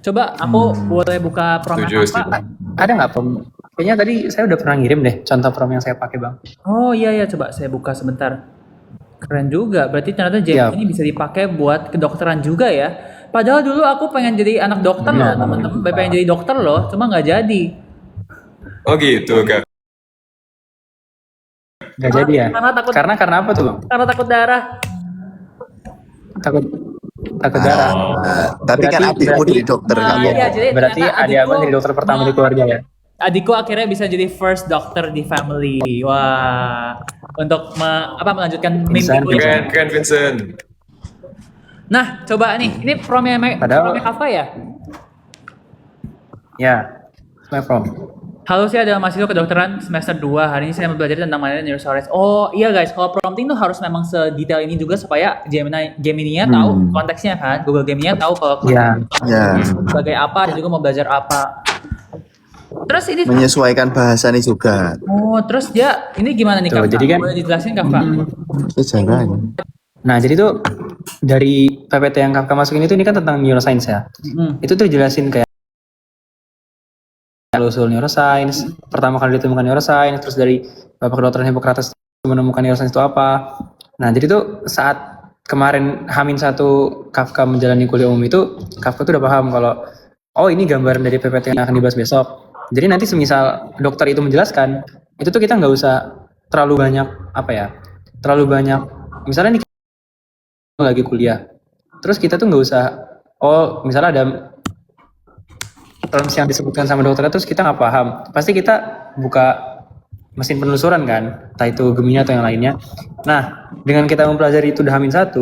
Coba aku boleh buka promnya Setuju, Kakak? Ada nggak prom? Kayaknya tadi saya udah pernah ngirim deh contoh prom yang saya pakai, Bang. Oh iya ya, coba saya buka sebentar. Keren juga. Berarti ternyata Iya. Gemini ini bisa dipakai buat kedokteran juga ya. Padahal dulu aku pengen jadi anak dokter loh, teman-teman. Pengen jadi dokter loh, cuma nggak jadi. Oh gitu Kak. Nggak jadi ya? Karena takut. Karena apa tuh, Bang? Karena takut darah. Takut darah. Tapi kan adikmu jadi dokter Nah, kamu. iya, jadi Berarti ternyata adik abang jadi dokter pertama di keluarga ya? Adikku akhirnya bisa jadi first doctor di family. Wah, untuk melanjutkan mimpi Bisa, kuliah. Keren Vincent. Nah, coba nih, ini promnya Padahal- Kafka ya? Ya, my prom. Halo, saya adalah mahasiswa kedokteran semester 2. Hari ini saya mau belajar tentang mana neuroscience. Oh iya guys, kalau prompting tuh harus memang sedetail ini juga supaya Gemini-nya tahu konteksnya kan. Google Gemini-nya tahu kalau Iya. Ya, sebagai apa dan juga mau belajar apa. Terus ini menyesuaikan bahasanya juga. terus dia ini gimana nih Tuh, Kak? jadi kan- Boleh dijelasin Kak? Sejarahnya. Nah, jadi tuh dari PPT yang Kafka masukin itu ini kan tentang neuroscience ya. Itu tuh jelasin kayak usul neuroscience, pertama kali ditemukan neuroscience, terus dari Bapak Kedokteran Hippocrates menemukan neuroscience itu apa. Nah, jadi tuh saat kemarin H-1 Kafka menjalani kuliah umum itu, Kafka tuh udah paham kalau oh ini gambaran dari PPT yang akan dibahas besok. Jadi nanti semisal dokter itu menjelaskan, itu tuh kita nggak usah terlalu banyak terlalu banyak. Misalnya nih lagi kuliah, terus kita tuh nggak usah misalnya ada terms yang disebutkan sama dokter terus kita nggak paham, pasti kita buka mesin penelusuran kan, entah itu Gemini atau yang lainnya. Nah, dengan kita mempelajari itu udah H-1,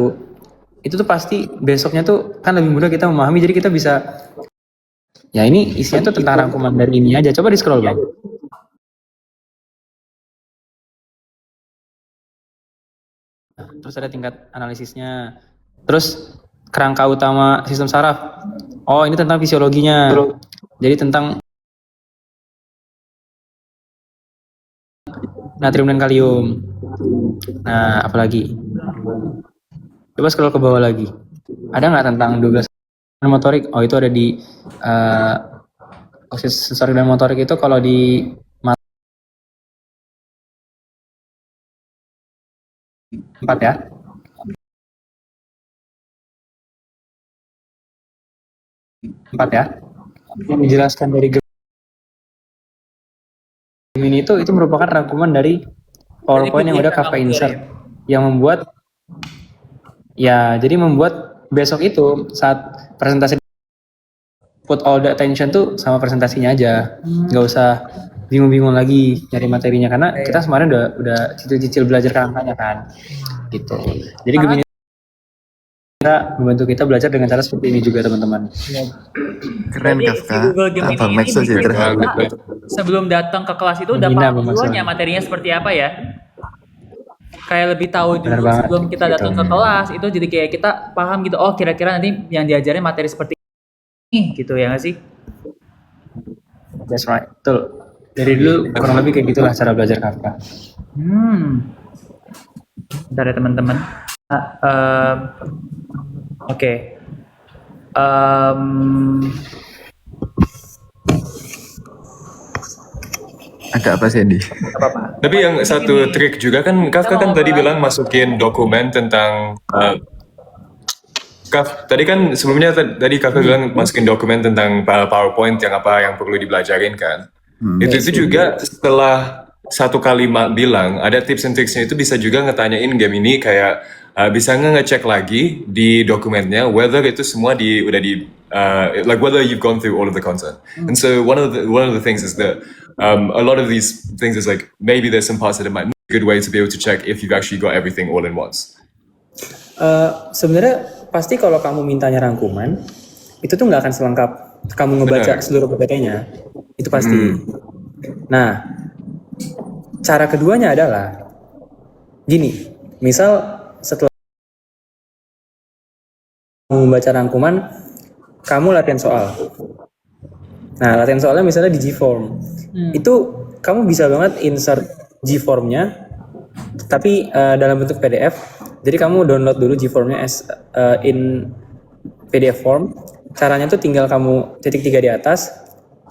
itu tuh pasti besoknya tuh kan lebih mudah kita memahami, jadi kita bisa ya ini isinya tuh tentang rangkuman dari ini aja. Coba di scroll Bang. terus ada tingkat analisisnya, terus kerangka utama sistem saraf. Oh, ini tentang fisiologinya. Jadi tentang natrium dan kalium. Nah, apalagi? Coba scroll ke bawah lagi. Ada nggak tentang 12 motorik? Oh, itu ada di sensorik dan motorik itu kalau di 4 ya. Empat ya. Yang dijelaskan dari Gemini itu merupakan rangkuman dari PowerPoint yang udah Kafka insert, yang membuat besok itu saat presentasi put all the attention tuh sama presentasinya aja, nggak usah bingung-bingung lagi nyari materinya karena kita kemarin udah cicil-cicil belajar kerangkanya kan, gitu. Jadi Gemini membantu kita belajar dengan cara seperti ini juga teman-teman. Keren Jadi, Kafka. si Google Gemini Abang ini Maxwell bikin jadi terharu. kita sebelum datang ke kelas itu udah Menghina paham Bang duluan ya Maxwell. materinya seperti apa ya. Kayak lebih tahu Benar dulu banget, sebelum kita gitu. datang ke kelas itu, jadi kayak kita paham gitu, oh kira-kira nanti yang diajarin materi seperti ini gitu ya nggak sih? That's right, betul. Dari dulu kurang lebih kayak gitulah cara belajar Kafka. Bentar ya teman-teman. Oke. Ada apa sih Andy? Apa-apa. Tapi yang satu trik juga kan Kafka kan tadi bilang masukin dokumen tentang tadi kan sebelumnya tadi Kafka bilang masukin dokumen tentang PowerPoint yang apa yang perlu dipelajarin kan. Itu juga setelah satu kalimat bilang ada tips and tricksnya, itu bisa juga ngetanyain Gemini kayak bisa ngecek lagi di dokumennya whether itu semua udah di like whether you've gone through all of the content. And so one of the things is that a lot of these things is like maybe there's some parts that it might be a good way to be able to check if you've actually got everything all in once. Sebenarnya pasti kalau kamu mintanya rangkuman itu tuh nggak akan selengkap kamu ngebaca Benar. seluruh PPT-nya, itu pasti. Nah, cara keduanya adalah gini, misal setelah kamu membaca rangkuman, kamu latihan soal. Nah, latihan soalnya misalnya di Gform, itu kamu bisa banget insert Gform-nya, tapi dalam bentuk PDF. Jadi kamu download dulu Gform-nya in PDF form. Caranya tuh tinggal kamu titik 3 di atas,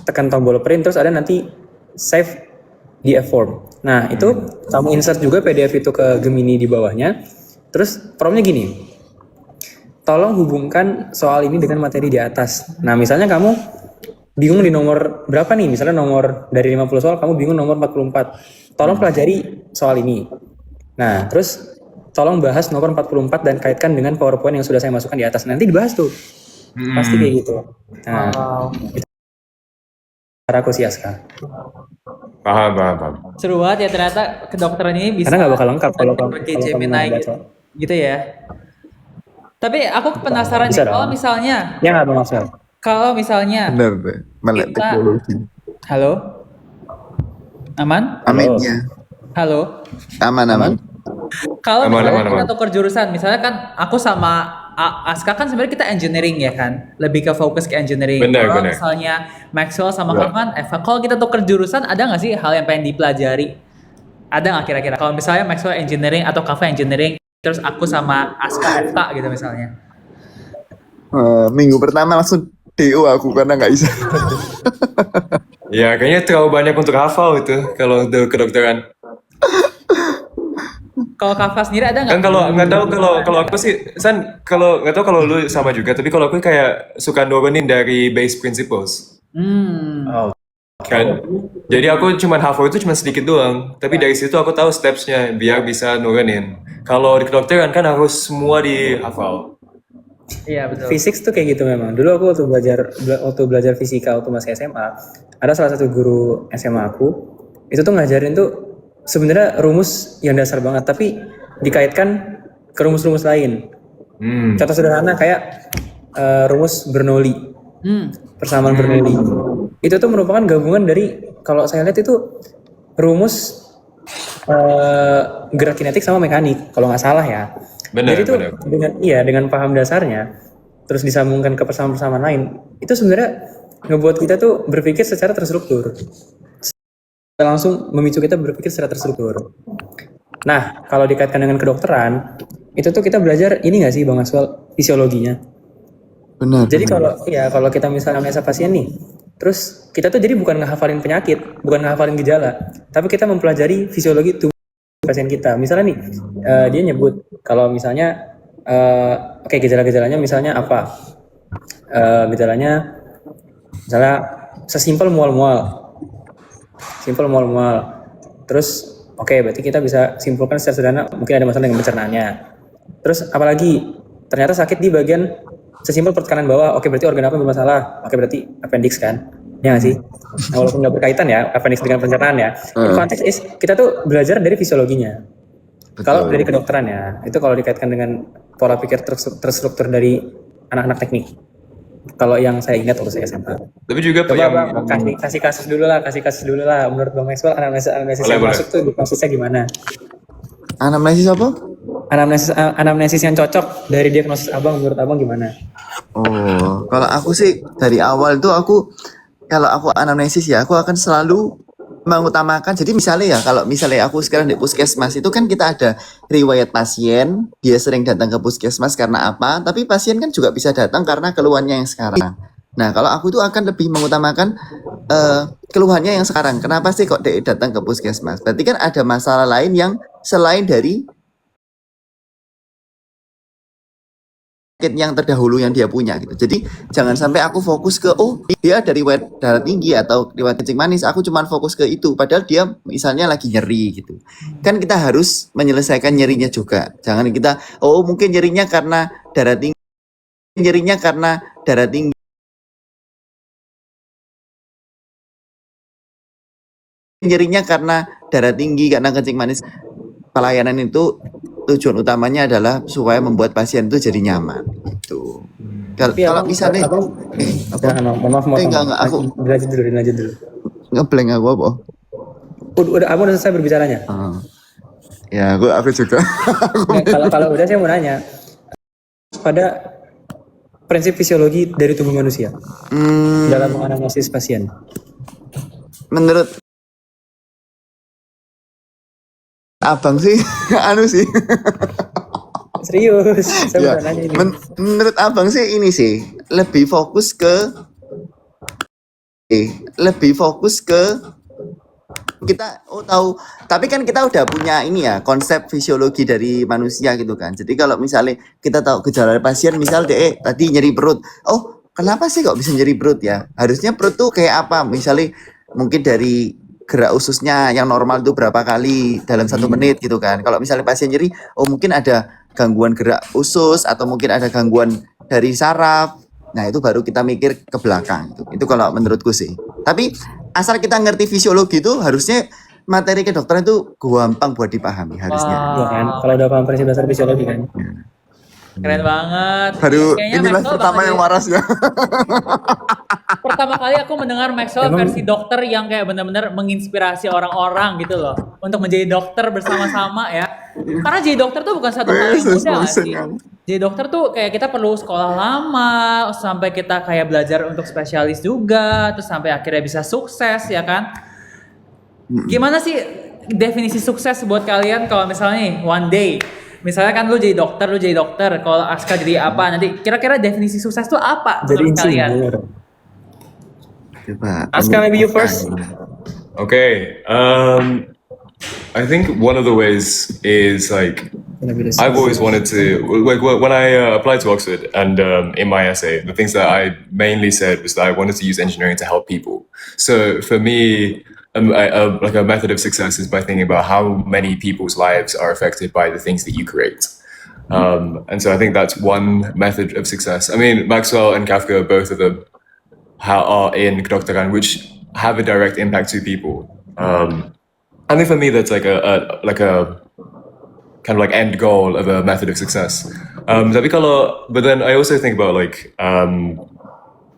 tekan tombol print, terus ada nanti save di F-form. Nah, itu kamu insert juga PDF itu ke Gemini di bawahnya. Terus prompt-nya gini, tolong hubungkan soal ini dengan materi di atas. Nah, misalnya kamu bingung di nomor berapa nih, misalnya nomor dari 50 soal, kamu bingung nomor 44. Tolong pelajari soal ini. Nah, terus tolong bahas nomor 44 dan kaitkan dengan PowerPoint yang sudah saya masukkan di atas. Nanti dibahas tuh. Pasti kayak gitu. Nah, itu cara aku sih Aska. Paham. Seru banget ya ternyata kedokteran ini bisa. Karena nggak bakal lengkap kalau kamu pakai Gemini gitu. Gitu ya. Tapi aku penasaran Bisa nih, kalau dong. misalnya, Ya nggak masalah. Bener deh. Melek Kita- teknologi. halo, aman? Amin ya. Halo. Aman. Kalau Aman, misalnya aman, kita aman. tukar jurusan, misalnya kan aku sama Aska kan sebenarnya kita engineering ya kan, lebih ke fokus ke engineering. Benar, Kalau benar. misalnya Maxwell sama Kafan, kalau kita tukar jurusan, ada nggak sih hal yang pengen dipelajari? Ada nggak kira-kira? Kalau misalnya Maxwell engineering atau Kafan engineering, terus aku sama Aska FK gitu misalnya. Minggu pertama langsung DO aku karena nggak bisa. Ya kayaknya terlalu banyak untuk hafal itu kalau untuk kedokteran. Kalau Kafan sendiri ada nggak? Kan kalau nggak tahu kalau aku sih San, kalau nggak tahu kalau lu sama juga, tapi kalau aku kayak suka nurunin dari base principles kan. Jadi aku cuman hafal itu cuma sedikit doang, tapi dari situ aku tahu stepsnya biar bisa nurunin. Kalau di kedokteran kan harus semua dihafal. Iya betul. Fisik tuh kayak gitu memang. Dulu aku waktu belajar fisika waktu masih SMA, ada salah satu guru SMA aku, itu tuh ngajarin tuh sebenarnya rumus yang dasar banget, tapi dikaitkan ke rumus-rumus lain. Contoh sederhana kayak rumus Bernoulli, persamaan Bernoulli. Itu tuh merupakan gabungan dari, kalau saya lihat itu rumus gerak kinetik sama mekanik kalau nggak salah ya. Benar, Jadi tuh benar. dengan paham dasarnya terus disambungkan ke persamaan-persamaan lain itu sebenarnya ngebuat kita tuh berpikir secara terstruktur. Langsung memicu kita berpikir secara terstruktur. Nah, kalau dikaitkan dengan kedokteran, itu tuh kita belajar ini nggak sih Bang Aswal, fisiologinya. Benar. Jadi kalau kita misalnya anamnesa pasien nih, terus kita tuh jadi bukan ngehafalin penyakit, bukan ngehafalin gejala, tapi kita mempelajari fisiologi tubuh pasien kita. Misalnya nih, dia nyebut kalau misalnya oke, gejala-gejalanya misalnya apa? Gejalanya misalnya sesimpel mual-mual. Terus oke, berarti kita bisa simpulkan secara sederhana mungkin ada masalah dengan pencernaannya. Terus apalagi ternyata sakit di bagian sesimpel perut kanan bawah. Oke, berarti organ apa yang bermasalah? Oke, berarti appendix kan? Ya nggak sih? Nah, walaupun nggak berkaitan ya appendix dengan pencernaan ya. In konteks is kita tuh belajar dari fisiologinya. Kalau dari kedokteran ya, itu kalau dikaitkan dengan pola pikir terstruktur dari anak-anak teknik. Kalau yang saya ingat waktu saya SMA. Tapi juga Coba yang Bang, kasih kasus dulu lah. Menurut Bang Maxwell, anamnesis yang Boleh. masuk tuh prosesnya gimana? Anamnesis apa? Anamnesis yang cocok dari diagnosis Abang, menurut Abang gimana? Oh, kalau aku sih dari awal tuh kalau aku anamnesis ya, aku akan selalu mengutamakan. Jadi misalnya ya, kalau misalnya aku sekarang di puskesmas itu kan kita ada riwayat pasien, dia sering datang ke puskesmas karena apa, tapi pasien kan juga bisa datang karena keluhannya yang sekarang. Nah, kalau aku tuh akan lebih mengutamakan keluhannya yang sekarang. Kenapa sih kok dia datang ke puskesmas? Berarti kan ada masalah lain yang selain dari penyakit yang terdahulu yang dia punya gitu. Jadi jangan sampai aku fokus ke dia dari riwayat darah tinggi atau riwayat kencing manis, aku cuma fokus ke itu padahal dia misalnya lagi nyeri gitu. Kan kita harus menyelesaikan nyerinya juga. Jangan kita mungkin nyerinya karena darah tinggi, karena kencing manis. Pelayanan itu tujuan utamanya adalah supaya membuat pasien itu jadi nyaman gitu. Kalau misalnya Maaf. enggak, aku Dilanjut dulu. ngeblank aku apa? Udah, Abang udah selesai berbicaranya. Ya, aku juga. Kalau udah saya mau nanya pada prinsip fisiologi dari tubuh manusia dalam menganalisis pasien. Menurut Abang sih, sih. Serius, saya Ya, mau nanya ini. menurut Abang sih ini sih lebih fokus ke kita tahu, tapi kan kita udah punya ini ya konsep fisiologi dari manusia gitu kan. Jadi kalau misalnya kita tahu gejala pasien, misal tadi nyeri perut, kenapa sih kok bisa nyeri perut ya? Harusnya perut tuh kayak apa? Misalnya mungkin dari gerak ususnya yang normal itu berapa kali dalam 1 menit gitu kan. Kalau misalnya pasien nyeri, mungkin ada gangguan gerak usus atau mungkin ada gangguan dari saraf. Nah, itu baru kita mikir ke belakang. Itu kalau menurutku sih. Tapi asal kita ngerti fisiologi itu harusnya materi kedokteran itu gampang buat dipahami harusnya. Iya kan, kalau udah paham prinsip dasar fisiologi kan. Keren banget. Baru Kayaknya inilah Maxwell pertama bakal yang jadi- waras ya. Pertama kali aku mendengar Maxwell versi dokter yang kayak benar-benar menginspirasi orang-orang gitu loh untuk menjadi dokter bersama-sama ya. Karena jadi dokter tuh bukan satu hal yang mudah nggak sih? Jadi dokter tuh kayak kita perlu sekolah lama sampai kita kayak belajar untuk spesialis juga, terus sampai akhirnya bisa sukses ya kan? Gimana sih definisi sukses buat kalian kalau misalnya nih one day misalnya kan lu jadi dokter, kalau Aska jadi apa nanti kira-kira definisi sukses tuh apa Jadi menurut kalian? insinyur. Coba. Aska, maybe you first. Okay. I think one of the ways is like I've always wanted to like when I applied to Oxford and in my essay, the things that I mainly said was that I wanted to use engineering to help people. So for me, like a method of success is by thinking about how many people's lives are affected by the things that you create. And so I think that's one method of success. I mean, Maxwell and Kafka, both of them are in kedokteran, which have a direct impact to people. I think for me, that's like a kind of like end goal of a method of success. But then I also think about like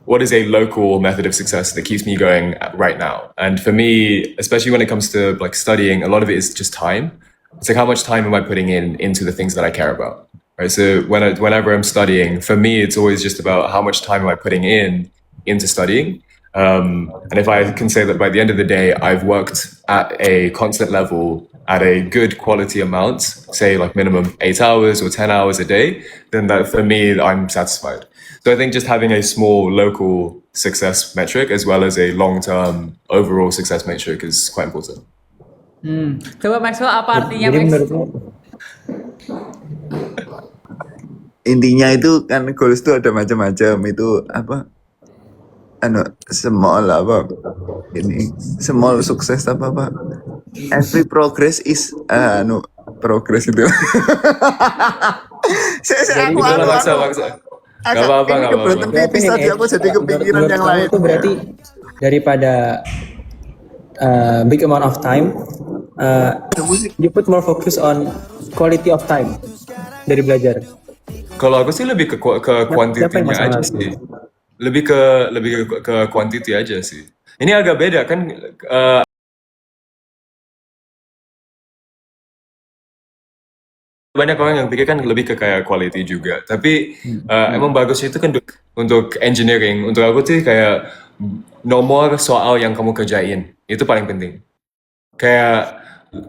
what is a local method of success that keeps me going right now? And for me, especially when it comes to like studying, a lot of it is just time. It's like how much time am I putting into the things that I care about, right? So whenever I'm studying, for me, it's always just about how much time am I putting into studying. And if I can say that by the end of the day, I've worked at a constant level at a good quality amount, say like minimum 8 hours or 10 hours a day, then that for me, I'm satisfied. So I think just having a small local success metric as well as a long-term overall success metric is quite important. Coba Maxwell, apa artinya Jadi Max? menurutmu Intinya itu kan goals itu ada macam-macam, itu apa? Small apa? Ini small sukses apa? Every progress is progress itu. Saya aku Maksa. Gak apa-apa, gak apa-apa. kebetulan tipis tadi aku jadi kepikiran Menurut yang kamu lain. itu berarti daripada big amount of time, you put more focus on quality of time dari belajar. Kalau aku sih lebih ke Siapa yang kuantitinya aja masalah? sih. Lebih ke quantity aja sih. Ini agak beda kan. Banyak orang yang pikir kan lebih ke kayak quality juga. Tapi emang bagusnya itu kan untuk engineering. Untuk aku sih kayak nomor soal yang kamu kerjain itu paling penting. Kayak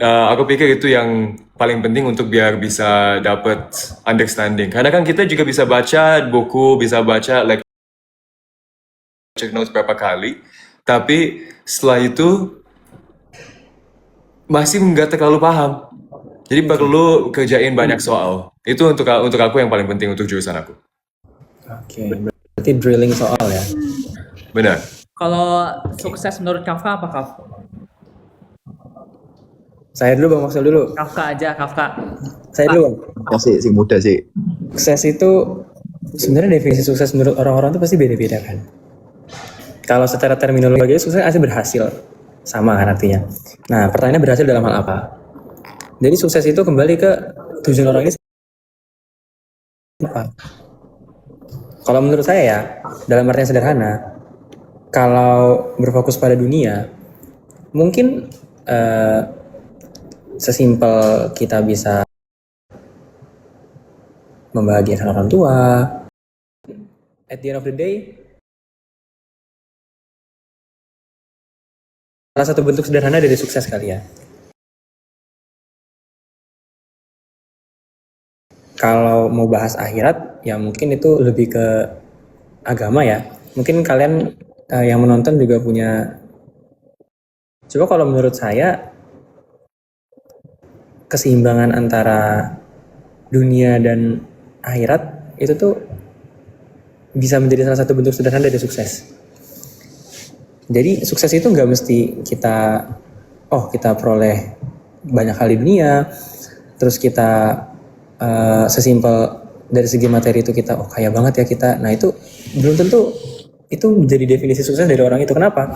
aku pikir itu yang paling penting untuk biar bisa dapat understanding. Karena kan kita juga bisa baca buku, bisa baca lecture notes berapa kali, tapi setelah itu masih nggak terlalu paham. Jadi perlu kerjain banyak soal. Itu untuk aku yang paling penting untuk jurusan aku. Oke, berarti drilling soal ya. Benar. Kalau sukses menurut Kafka apa Kaf? Saya dulu Bang Maksel dulu. Kafka aja, Kafka. Saya dulu Bang. Masih si muda sih. Sukses itu sebenarnya definisi sukses menurut orang-orang itu pasti beda-beda kan. Kalau secara terminologi sukses pasti berhasil. Sama kan artinya. Nah, pertanyaannya berhasil dalam hal apa? Jadi sukses itu kembali ke tujuan orang ini apa? Kalau menurut saya ya, dalam artian sederhana, kalau berfokus pada dunia, mungkin sesimpel kita bisa membahagiakan orang tua. At the end of the day, salah satu bentuk sederhana dari sukses kali ya. Kalau mau bahas akhirat, ya mungkin itu lebih ke agama ya. Mungkin kalian yang menonton juga punya. Coba kalau menurut saya, keseimbangan antara dunia dan akhirat itu tuh bisa menjadi salah satu bentuk sederhana dari sukses. Jadi sukses itu nggak mesti kita peroleh banyak hal di dunia, terus kita sesimpel dari segi materi itu kita kaya banget ya kita. Nah itu belum tentu itu menjadi definisi sukses dari orang itu. Kenapa?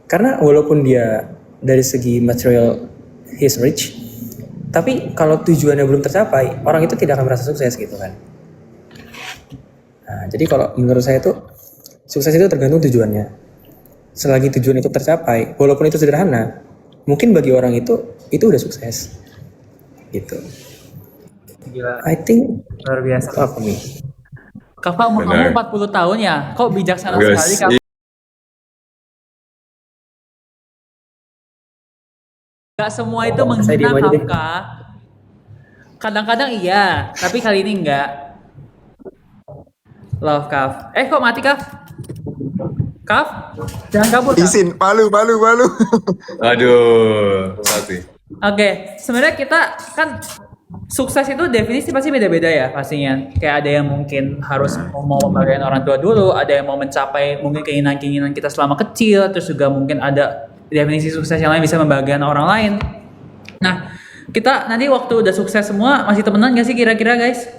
Karena walaupun dia dari segi material he's rich, tapi kalau tujuannya belum tercapai, orang itu tidak akan merasa sukses gitu kan. Nah, jadi kalau menurut saya itu sukses itu tergantung tujuannya. Selagi tujuan itu tercapai, walaupun itu sederhana, mungkin bagi orang itu udah sukses. Gitu. Gila, I think luar biasa. apa nih? Kafka, umur kamu 40 tahun ya? Kok bijaksana sekali Kafka? Gak semua itu Saya diem menghina aja deh. Kafka. Kadang-kadang iya, tapi kali ini enggak. Love Kaf. Kok mati Kaf? Kaf? Jangan kabur Kaf. Izin, palu. Aduh, Sati. Oke, sebenarnya kita kan sukses itu definisi pasti beda-beda ya pastinya. Kayak ada yang mungkin harus mau membahagiakan orang tua dulu, ada yang mau mencapai mungkin keinginan-keinginan kita selama kecil, terus juga mungkin ada definisi sukses yang lain bisa membahagiakan orang lain. Nah, kita nanti waktu udah sukses semua masih temenan gak sih kira-kira guys?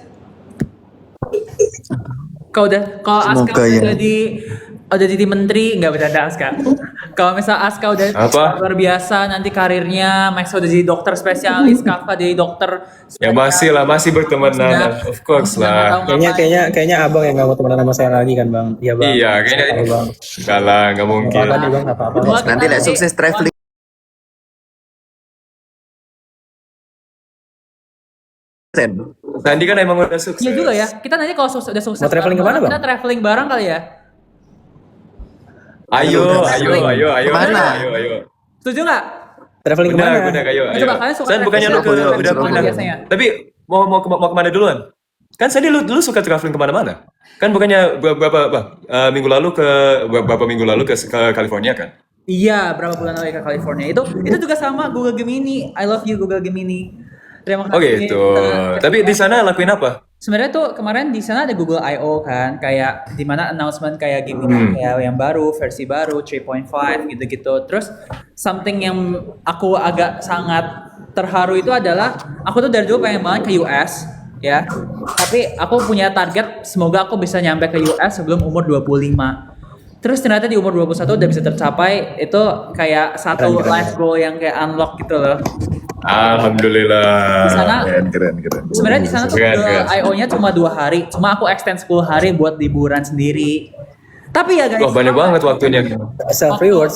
Kalau Aska Semoga ya. udah jadi menteri, nggak bercanda Aska. Kalau misal Aska udah Apa? luar biasa nanti karirnya, Max udah jadi dokter spesialis, Kafka jadi dokter. Ya masih lah, masih bertemanan, of course lah. Kayaknya abang yang nggak mau temenan sama saya lagi kan bang? Iya bang. Iya, kayaknya Tahu, bang. enggak lah, nggak mungkin. Apa nih bang? Apa-apa. Nanti lah sukses traveling. Sandi kan emang udah sukses. Iya juga ya. Kita nanti kalau udah sukses, Mau traveling kemana, Bang? kita traveling bareng kali ya. Ayo. Kemana? Ayo. Setuju nggak? Traveling kemana? Benar, ayo. Coba kalian suka San, bukannya lu traveling udah Surabaya pernah biasanya? Tapi mau kemana duluan? Kan Sandi lu suka traveling kemana-mana. Kan bukannya minggu lalu beberapa minggu lalu ke California kan? Iya, berapa bulan lalu ke California itu juga sama Google Gemini. I love you Google Gemini. Terima kasih. Oh gitu. Tapi di sana lakuin apa? Sebenarnya tuh kemarin di sana ada Google I/O kan, kayak di mana announcement kayak Gemini kayak yang baru, versi baru 3.5 gitu-gitu. Terus something yang aku agak sangat terharu itu adalah aku tuh dari dulu pengen banget ke US ya. Tapi aku punya target semoga aku bisa nyampe ke US sebelum umur 25. Terus ternyata di umur 21 udah bisa tercapai, itu kayak satu life goal yang kayak unlock gitu loh. Alhamdulillah. Di sana Keren. sebenarnya di sana tuh Keren. I/O-nya cuma 2 hari, cuma aku extend 10 hari buat liburan sendiri. Tapi ya guys, Wah banyak banget waktunya. Self reward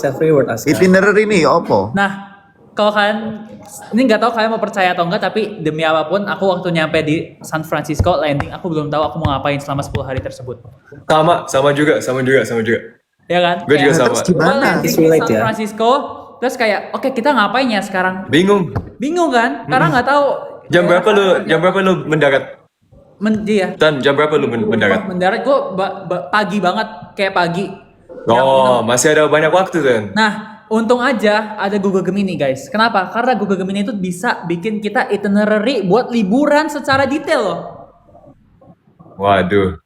Aska. Itinerary ini opo? nah kalau kalian ini nggak tahu kalian mau percaya atau enggak, tapi demi apapun aku waktu nyampe di San Francisco landing, aku belum tahu aku mau ngapain selama 10 hari tersebut. Sama juga. Ya kan? Gue juga Kayak, sama. Terus gimana? gua landing di Relate San ya. Francisco, terus kayak oke kita ngapain ya sekarang? Bingung. Bingung kan? Karena nggak tahu Jam berapa lu mendarat? Iya. Dan jam berapa lu mendarat? Mendarat gue pagi banget, kayak pagi. Oh, masih ada banyak waktu kan? Nah, untung aja ada Google Gemini guys. Kenapa? Karena Google Gemini itu bisa bikin kita itinerary buat liburan secara detail loh. Waduh,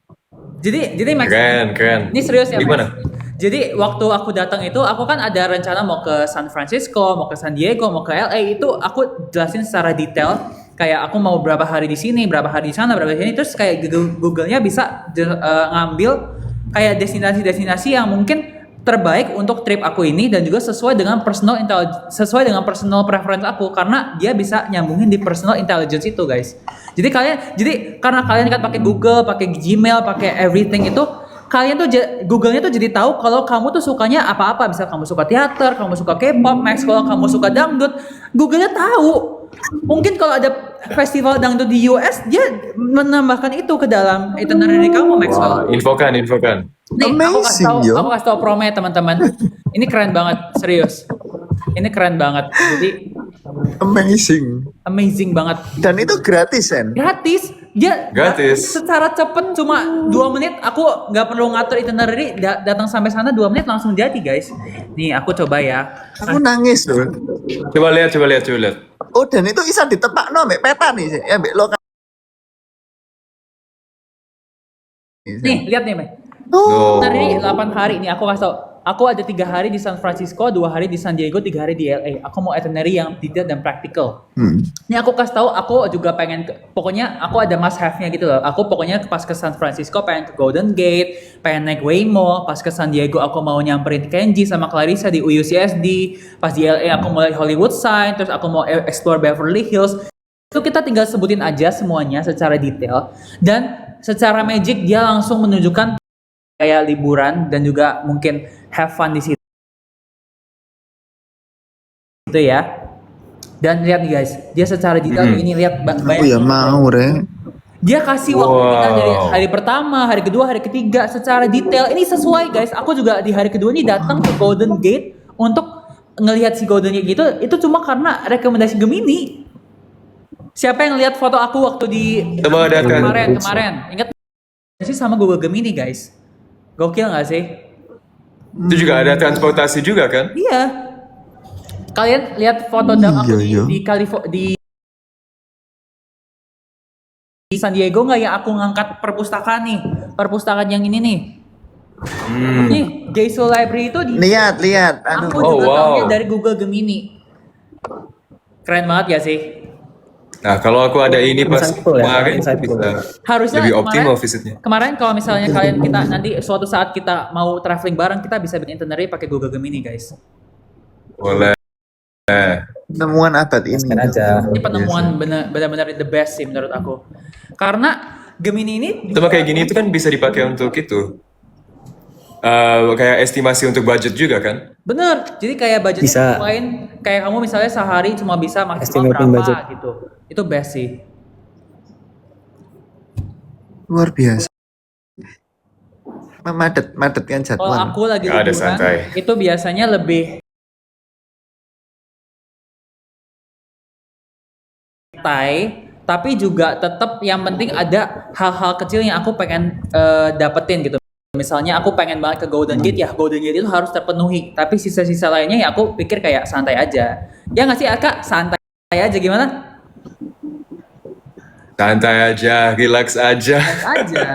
Jadi Max, keren. ini serius ya Gimana? Max? Jadi waktu aku datang itu, aku kan ada rencana mau ke San Francisco, mau ke San Diego, mau ke LA, itu aku jelasin secara detail. Kayak aku mau berapa hari di sini, berapa hari di sana, berapa di sini. Terus kayak Google-nya bisa ngambil kayak destinasi-destinasi yang mungkin terbaik untuk trip aku ini dan juga sesuai dengan personal preference aku, karena dia bisa nyambungin di personal intelligence itu guys. Jadi karena kalian kan pakai Google, pakai Gmail, pakai everything itu, kalian tuh Google-nya tuh jadi tahu kalau kamu tuh sukanya apa-apa. Misal kamu suka teater, kamu suka K-pop, Max kalau kamu suka dangdut, Google-nya tahu. Mungkin kalau ada festival dangdut di US, dia menambahkan itu ke dalam itinerary kamu, Max. Wah, infokan. Nih, Amazing, yo. aku kasih tau promo ya teman-teman. Ini keren banget, serius. Ini keren banget. Jadi amazing banget. Dan itu gratis kan? Gratis. Dia Gratis. secara cepet cuma 2 menit. Aku nggak perlu ngatur itinerary. Datang sampai sana 2 menit langsung jadi guys. Nih aku coba ya. Aku nangis loh. Coba lihat. Oh dan itu bisa ditepak no, mbak peta nih, ya mbak lokal. Nih lihat nih, Mek. Oh, Itinerary 8 hari. Nih aku kasih tau. Aku ada 3 hari di San Francisco, 2 hari di San Diego, 3 hari di LA. Aku mau itinerary yang detail dan practical. Ini aku kasih tahu, aku juga pengen pokoknya aku ada must have-nya gitu loh. Aku pokoknya pas ke San Francisco pengen ke Golden Gate, pengen naik Waymo. Pas ke San Diego aku mau nyamperin Kenji sama Clarissa di UCSD. Pas di LA aku mau lihat Hollywood Sign, terus aku mau explore Beverly Hills. Itu kita tinggal sebutin aja semuanya secara detail, dan secara magic dia langsung menunjukkan kayak liburan dan juga mungkin have fun di situ. Itu ya. Dan lihat nih guys, dia secara detail ini lihat aku ya mau re. dia kasih waktu kita Wow. dari hari pertama, hari kedua, hari ketiga secara detail. Ini sesuai guys. Aku juga di hari kedua ini datang ke Golden Gate untuk ngelihat si Golden Gate gitu. Itu cuma karena rekomendasi Gemini. Siapa yang lihat foto aku waktu di Coba lihatkan. kemarin? Ingat sih sama Google Gemini guys. Gokil nggak sih? Itu juga ada transportasi juga kan? Iya. Kalian lihat foto aku Iya. di California di San Diego nggak ya, aku ngangkat perpustakaan nih, perpustakaan yang ini nih. Nih, Geisel Library itu Lihat. aku Oh, juga wow. tahunya dari Google Gemini. Keren banget ya sih? Nah, kalau aku ada ini pas Insightful ya, kemarin insightful. bisa Harusnya lebih kemarin, optimal visitnya. kemarin kalau misalnya kalian kita nanti suatu saat kita mau traveling bareng, kita bisa bikin itinerary pakai Google Gemini guys. Boleh. Penemuan abad ini. Gaskan aja. Ini penemuan benar-benar the best sih menurut aku. Karena Gemini ini Sama kayak gini itu kan bisa dipakai untuk itu. Kayak estimasi untuk budget juga kan? bener, jadi kayak budgetnya Bisa. lain, kayak kamu misalnya sehari cuma bisa maksimal Estimating berapa budget. gitu. Itu best sih. Luar biasa. Memadatkan Kalau jadwal. aku lagi Nggak ada liburan, santai. itu biasanya lebih santai, tapi juga tetap yang penting ada hal-hal kecil yang aku pengen dapetin gitu. Misalnya aku pengen banget ke Golden Gate, ya Golden Gate itu harus terpenuhi. Tapi sisa-sisa lainnya ya aku pikir kayak santai aja. Ya nggak sih Aka? Santai aja gimana? Santai aja, relax aja. Aja.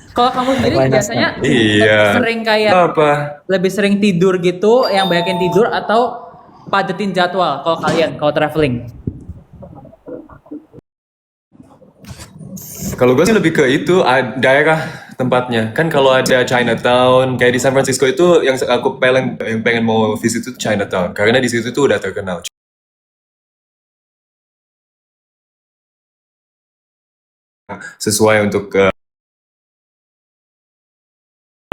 Kalau kamu sendiri biasanya Iya. sering kayak Apa? lebih sering tidur gitu, yang banyakin tidur atau padetin jadwal kalau kalian kalau traveling? Kalau gue sih lebih ke itu daerah tempatnya. Kan kalau ada Chinatown, kayak di San Francisco itu yang aku pengen mau visit itu Chinatown. Karena di situ tuh udah terkenal. Sesuai untuk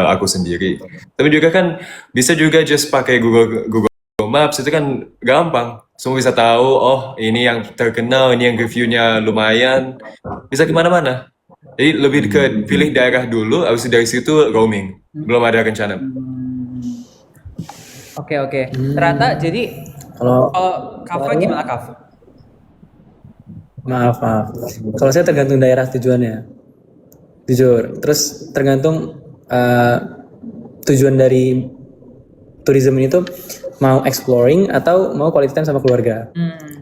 aku sendiri. Tapi juga kan bisa juga just pakai Google Maps itu kan gampang. Semua bisa tahu, oh ini yang terkenal, ini yang reviewnya lumayan. Bisa kemana-mana. Jadi lebih ke pilih daerah dulu, habis itu dari situ roaming. Belum ada rencana. Oke. Ternyata jadi Kalau Kava gimana Kaf? maaf. Kalau saya tergantung daerah tujuannya. Jujur. Terus tergantung tujuan dari tourism ini tuh mau exploring atau mau quality time sama keluarga.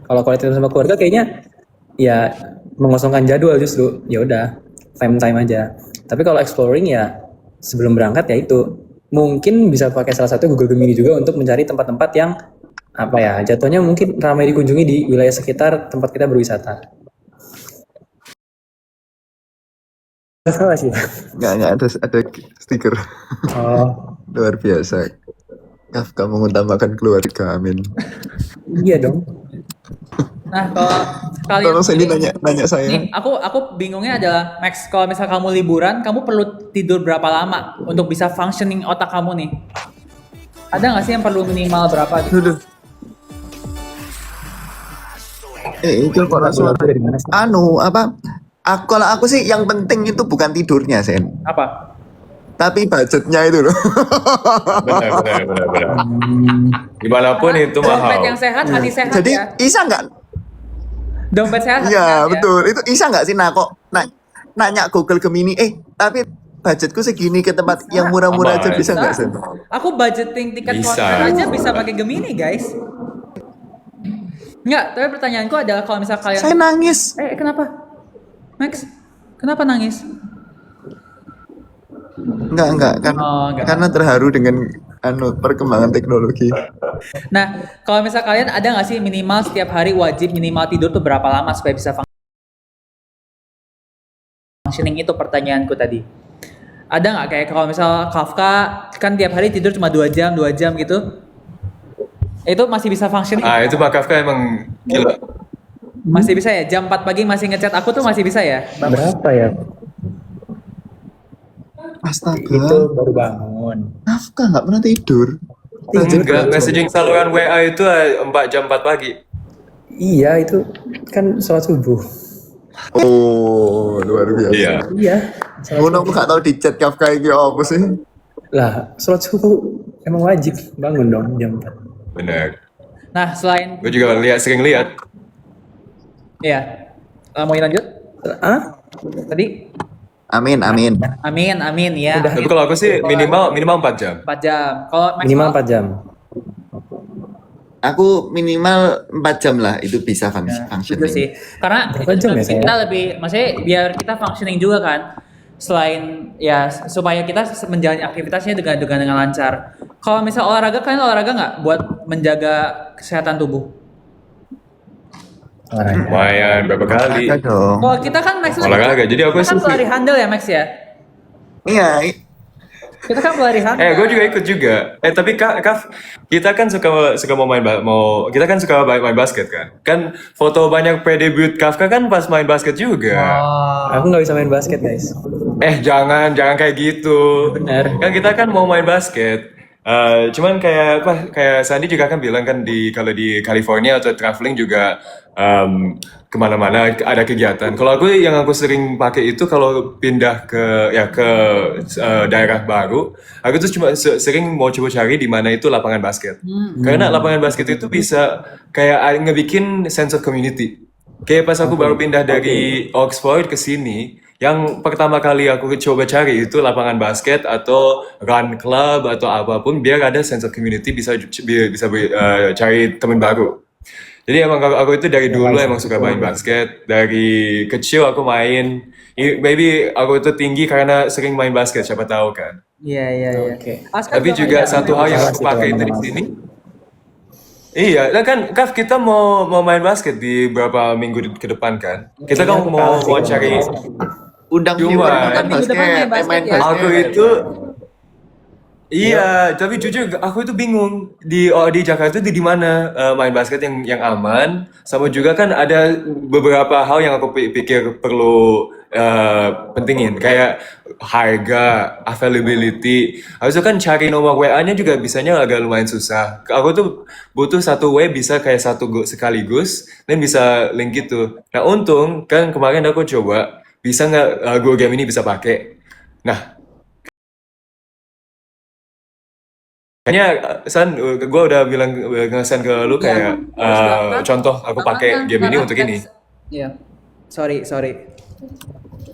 Kalau quality time sama keluarga kayaknya ya mengosongkan jadwal justru. Ya udah, time aja. Tapi kalau exploring ya sebelum berangkat ya itu mungkin bisa pakai salah satu Google Gemini juga untuk mencari tempat-tempat yang apa ya jatuhnya mungkin ramai dikunjungi di wilayah sekitar tempat kita berwisata. Salah sih. Nggak ada stiker. Oh, Luar biasa. Kafka mengutamakan keluarga, amin. iya dong. Nah, kalau kalian Tolong Sandy sendiri- nanya saya. nih, aku bingungnya adalah Max, kalau misal kamu liburan, kamu perlu tidur berapa lama untuk bisa functioning otak kamu nih? Ada nggak sih yang perlu minimal berapa gitu? Duh. Itu kok suara Dari mana sih? kalau aku sih yang penting itu bukan tidurnya, Sen. Apa? Tapi budgetnya itu loh. Benar. Gimana pun itu Dompet mahal. yang sehat, hati sehat Jadi ya. bisa nggak? Dompet sehat, hati sehat Iya ya. betul. Itu bisa nggak sih? Nah kok nanya Google Gemini. Tapi budgetku segini ke tempat yang murah-murah aja Aman. bisa nggak, Sen? Aku budgeting tiket Bisa. konser aja bisa pakai Gemini, guys. Enggak, tapi pertanyaanku adalah kalau misal kalian Saya nangis. kenapa? Max, kenapa nangis? Enggak. Oh, enggak. Karena terharu dengan perkembangan teknologi. Nah, kalau misal kalian ada nggak sih minimal setiap hari wajib minimal tidur tuh berapa lama supaya bisa functioning, itu pertanyaanku tadi. Ada nggak kayak kalau misal Kafka kan tiap hari tidur cuma 2 jam gitu? Itu masih bisa functioning? Itu Pak Kafka emang gila. Masih bisa ya? Jam 4 pagi masih ngechat aku tuh masih bisa ya? Berapa ya? Astaga. Itu baru bangun. Kafka nggak pernah tidur. Enggak, messaging saluran WA itu 4 jam 4 pagi. Iya itu kan sholat subuh. Oh, luar biasa. Iya. Iya. Ngono aku gak tau di chat Kafka iki apa sih? Lah sholat subuh emang wajib bangun dong jam 4. Benar. Nah, selain Gue juga sering lihat. ya, mau lanjut? Ah? Tadi? Amin. Amin ya. Tapi kalau aku sih minimal 4 jam. 4 jam. Kalau Max Minimal 4 jam. Aku minimal 4 jam lah itu bisa functioning. Itu sih. Karena Berapa jam ya, kita saya? lebih, maksudnya biar kita functioning juga kan. Selain ya supaya kita menjalani aktivitasnya dengan lancar. Kalau misal olahraga, kalian olahraga nggak buat menjaga kesehatan tubuh? Olahraga. Lumayan berapa kali Olahraga dong. Oh, kita kan Max olahraga. Jadi aku kita kan sih, pelari handle ya Max ya? Iya, Kita kan pelari handle. gue juga ikut juga. Tapi Kaf, kita kan suka mau kita kan suka main basket kan. Kan foto banyak pre-debut Kafka kan pas main basket juga. Oh. Aku nggak bisa main basket guys. Jangan kayak gitu. Benar. Kan kita kan mau main basket. Cuman kayak Sandi juga kan bilang kan kalau di California atau traveling juga kemana-mana ada kegiatan. Kalau aku sering pakai itu kalau pindah ke daerah baru, aku tuh cuma sering mau coba cari di mana itu lapangan basket. Karena lapangan basket itu bisa kayak ngebikin sense of community. Kayak pas aku baru pindah dari Oxford ke sini, yang pertama kali aku coba cari itu lapangan basket atau run club atau apapun biar ada sense of community bisa cari teman baru. Jadi emang aku itu dari dulu emang suka main basket. Dari kecil aku main. Maybe aku itu tinggi karena sering main basket, siapa tahu kan. Iya. Oke. Aska Tapi juga main satu hal yang aku pakai itu di sini. Iya, dan kan Kaf kita mau main basket di beberapa minggu ke depan kan. Kita kan mau cari. undang Cuma, viewer kan minggu depan main basket ya? Aku itu iya, tapi jujur aku itu bingung di Jakarta itu di mana main basket yang aman, sama juga kan ada beberapa hal yang aku pikir perlu pentingin kayak harga, availability. Habis itu kan cari nomor WA-nya juga bisanya agak lumayan susah. Aku tuh butuh satu W bisa kayak sekaligus dan bisa link gitu. Nah untung kan kemarin aku coba bisa nggak Google Game ini bisa pakai. Nah kayaknya San, gue udah bilang nge-send ke lu kayak contoh aku pakai game ini untuk ini. Iya. Sorry.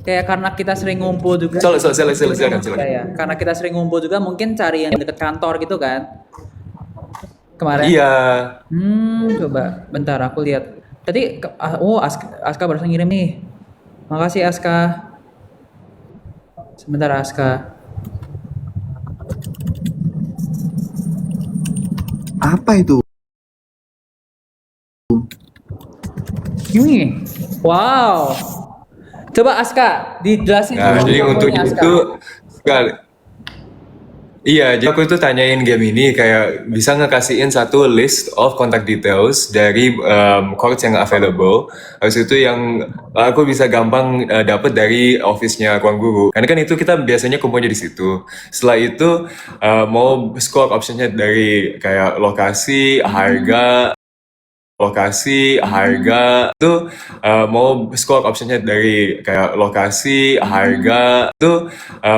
Kayak karena kita sering ngumpul juga. Silakan. Ya. Karena kita sering ngumpul juga mungkin cari yang deket kantor gitu kan. Kemarin. Iya. Coba bentar aku lihat. Tadi Aska barusan ngirim nih. Makasih Aska. Sebentar Aska. Apa itu? Ini. Wow. Coba Aska dijelasin Nah, dulu jadi untuk fotonya, Aska. itu sekali. Iya, jadi aku itu tanyain game ini kayak bisa ngekasihin satu list of contact details dari courts yang available. Habis itu yang aku bisa gampang dapat dari office-nya Ruang Guru. Karena kan itu kita biasanya kumpulnya di situ. Setelah itu mau score optionnya dari kayak lokasi, harga, itu mau score optionnya dari kayak lokasi, harga, itu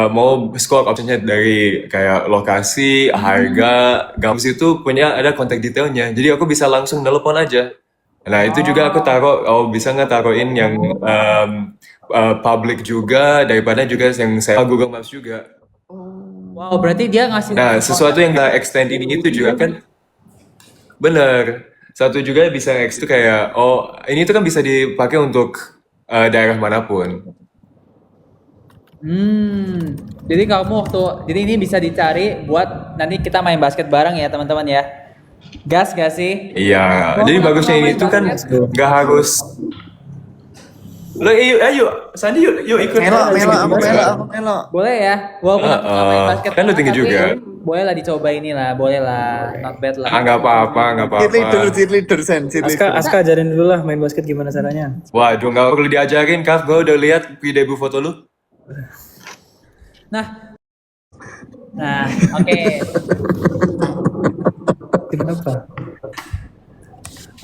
mau score optionnya dari kayak lokasi, harga, gampang itu punya ada kontak detailnya. Jadi aku bisa langsung telepon aja. Nah itu juga aku taruh, bisa nggak taruhin yang public juga daripada juga yang saya Google Maps juga. Wow, berarti dia ngasih. Nah sesuatu yang nggak extend ini itu juga kan bener. Satu juga bisa X itu kayak, ini tuh kan bisa dipakai untuk daerah manapun. Jadi jadi ini bisa dicari buat nanti kita main basket bareng ya teman-teman ya. Gas gak sih? Iya, jadi bagusnya ini tuh kan nggak harus. Lo ayo, Sandi yuk ikut. Melo. Boleh ya? Walaupun aku nggak main basket. Kan lu tinggi tapi juga. Boleh lah dicoba inilah, boleh lah, not bad lah. Nggak apa-apa. Cheerleader, Sen. Aska ajarin dulu lah main basket gimana caranya. Waduh, nggak perlu diajarin, Kaf. Gue udah lihat pre-debut foto lu. Nah, oke. Kenapa?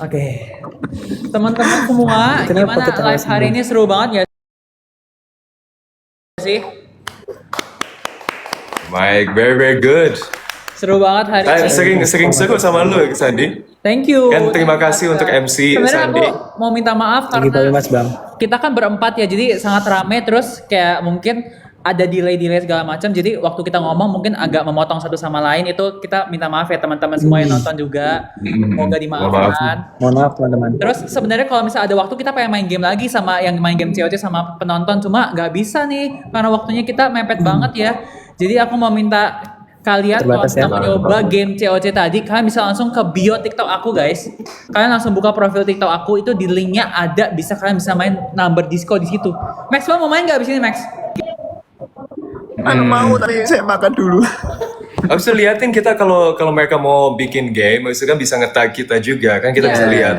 Oke. Teman-teman semua, Kenapa gimana ketawa live hari ini seru banget ya sih? Mike, very good. Seru banget hari ini. Sering seru sama lu, Sandi. Thank you. Kan terima kasih untuk MC Sebenarnya Sandi. aku mau minta maaf Lagi karena Mas Bang. kita kan berempat ya, jadi sangat rame terus kayak mungkin ada delay segala macam. Jadi waktu kita ngomong mungkin agak memotong satu sama lain, itu kita minta maaf ya teman-teman semua yang nonton juga. Semoga dimaafkan. Mohon maaf teman-teman. Terus sebenarnya kalau misalnya ada waktu kita pengen main game lagi sama yang main game COC sama penonton, cuma nggak bisa nih karena waktunya kita mepet banget ya. Jadi aku mau minta kalian kalau Terbatas ya. mau nyoba game COC tadi, kalian bisa langsung ke bio TikTok aku guys. Kalian langsung buka profil TikTok aku, itu di linknya ada, bisa kalian bisa main number disco di situ. Max mau main nggak abis ini Max? Mau tadi saya makan dulu. Habis itu liatin kita kalau mereka mau bikin game, habis itu kan bisa nge-tag kita juga kan, kita bisa lihat.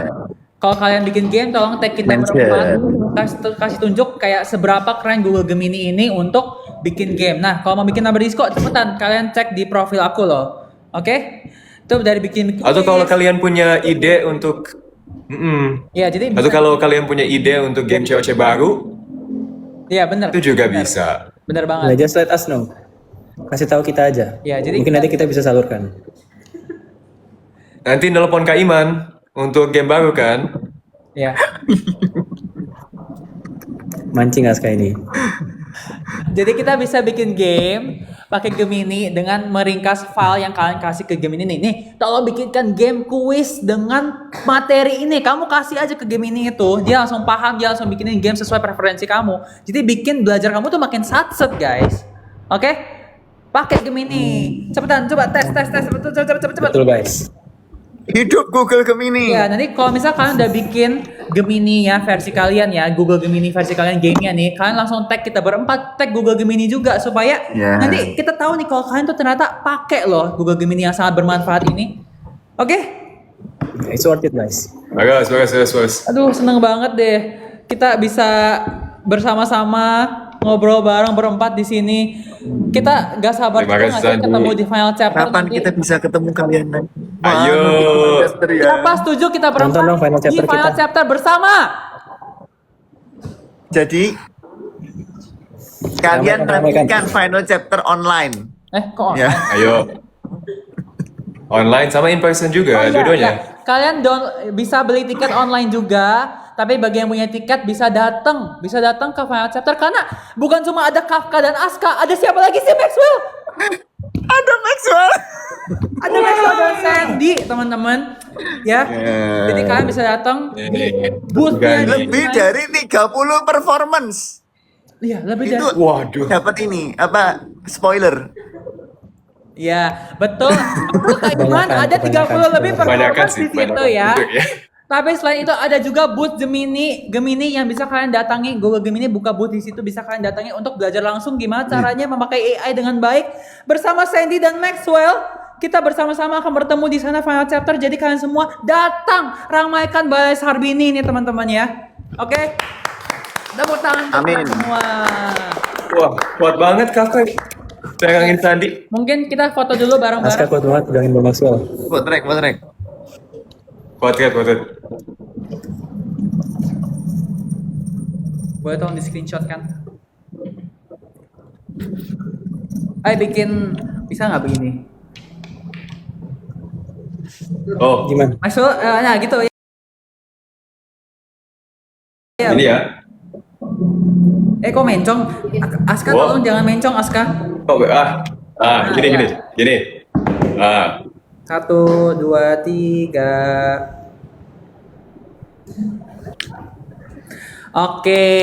Kalau kalian bikin game, tolong tag kita Mention. berempat, kasih tunjuk kayak seberapa keren Google Gemini ini untuk bikin game. Nah, kalau mau bikin number disco, cepetan kalian cek di profil aku loh. Oke? Itu dari bikin Atau kalau quiz. kalian punya ide untuk Ya, jadi atau kalau kalian punya ide untuk game COC baru, Iya, bener. itu juga Bener. bisa. Bener Nah, banget. just let us know. Kasih tahu kita aja. Ya, jadi Mungkin nanti kita bisa salurkan. Nanti nelpon Kak Iman untuk game baru kan? Ya. Mancing Aska ini. Jadi kita bisa bikin game pakai Gemini dengan meringkas file yang kalian kasih ke Gemini nih. Nih, tolong bikinkan game kuis dengan materi ini. Kamu kasih aja ke Gemini itu, dia langsung paham, dia langsung bikinin game sesuai preferensi kamu. Jadi bikin belajar kamu tuh makin satset, guys. Oke? Pakai Gemini. Cepetan, coba tes. Cepet. Betul guys. Hidup Google Gemini. Ya, nanti kalau misal kalian udah bikin Gemini ya versi kalian ya, Google Gemini versi kalian gamenya nih, kalian langsung tag kita berempat, tag Google Gemini juga supaya Ya. nanti kita tahu nih kalau kalian tuh ternyata pakai loh Google Gemini yang sangat bermanfaat ini. Oke? It's worth it guys. Bagus. Aduh, seneng banget deh. Kita bisa bersama-sama ngobrol bareng berempat di sini. Kita gak sabar Terima juga kasih, nggak sih Sandi. ketemu di final chapter Kapan nanti. kita bisa ketemu kalian lagi? Ayo. Manchester ya. Siapa setuju kita berempat Tonton dong final di chapter final kita. chapter bersama? Jadi kalian Ramaikan. nantikan final chapter online. Kok Ya. Ayo. Online sama in person juga, Oh, iya, dua-duanya. iya. Kalian bisa beli tiket online juga, tapi bagi yang punya tiket bisa datang ke final chapter karena bukan cuma ada Kafka dan Aska, ada siapa lagi sih Maxwell? Ada Maxwell. Ada Maxwell dan Sandy, teman-teman. Ya. Ya. Jadi kalian bisa datang di Nih, booth-nya Gani. di Lebih dari 30 performance. Iya, lebih Itu dari. Waduh. dapat ini apa spoiler. Iya, betul. Betul Kak Iman, Kebanyakan, ada 30 lebih Kebanyakan performance sih, di situ kebanyakan. ya. Betul, ya. Tapi selain itu ada juga booth Gemini yang bisa kalian datangi. Google Gemini buka booth di situ, bisa kalian datangi untuk belajar langsung gimana caranya memakai AI dengan baik. Bersama Sandy dan Maxwell, kita bersama-sama akan bertemu di sana final chapter. Jadi kalian semua datang ramaikan Balai Sarbini ini teman-teman ya. Oke? Tepuk tangan untuk Amin. kita semua. Wah, kuat banget kakak. Pegangin Sandi. Mungkin kita foto dulu Aska bareng-bareng. kuat banget pegangin Bang Maxwell. Potrek. Kuat. Boleh tolong di screenshot kan? Ayo bikin, bisa nggak begini? Oh, Gimana? Maxwell, nah gitu ya. ini ya. Kok mencong? Aska Wow. tolong jangan mencong Aska. Oh, gini. Ah, 1, 2, 3. Oke,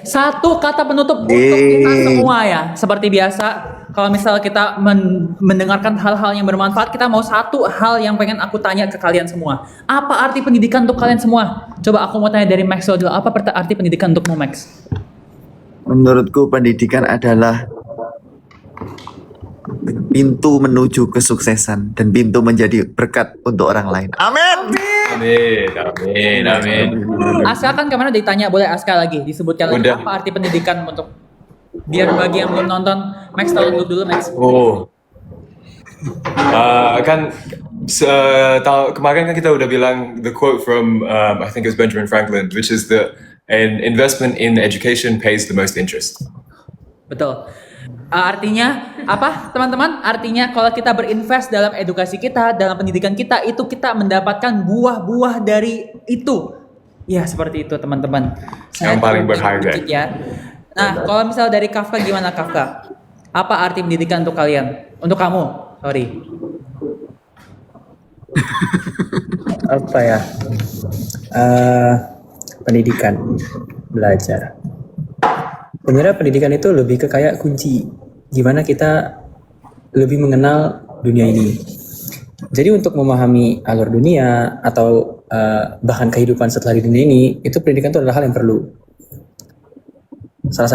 satu kata penutup untuk kita semua ya. Seperti biasa, kalau misal kita mendengarkan hal-hal yang bermanfaat, kita mau satu hal yang pengen aku tanya ke kalian semua. Apa arti pendidikan untuk kalian semua? Coba aku mau tanya dari Max dulu. Apa arti pendidikan untukmu Max? Menurutku pendidikan adalah pintu menuju kesuksesan dan pintu menjadi berkat untuk orang lain. Amin. amin. Aska kan kemarin udah ditanya, boleh Aska lagi disebutkan lagi Udah. apa arti pendidikan untuk biar bagi yang belum nonton. Max tolong dulu Max. Oh. Kemarin kan kita udah bilang the quote from I think it was Benjamin Franklin, which is an investment in education pays the most interest. Betul. Artinya apa teman-teman? Artinya kalau kita berinvest dalam edukasi kita, dalam pendidikan kita, itu kita mendapatkan buah-buah dari itu. Ya seperti itu teman-teman. Yang paling berharga. Sedikit ya. Nah kalau misal dari Kafka gimana Kafka? Apa arti pendidikan untuk kalian? Untuk kamu, sorry. Apa ya? Pendidikan, belajar. Sebenarnya pendidikan itu lebih ke kayak kunci. Gimana kita lebih mengenal dunia ini. Jadi untuk memahami alur dunia atau bahkan kehidupan setelah di dunia ini, itu pendidikan itu adalah hal yang perlu. Salah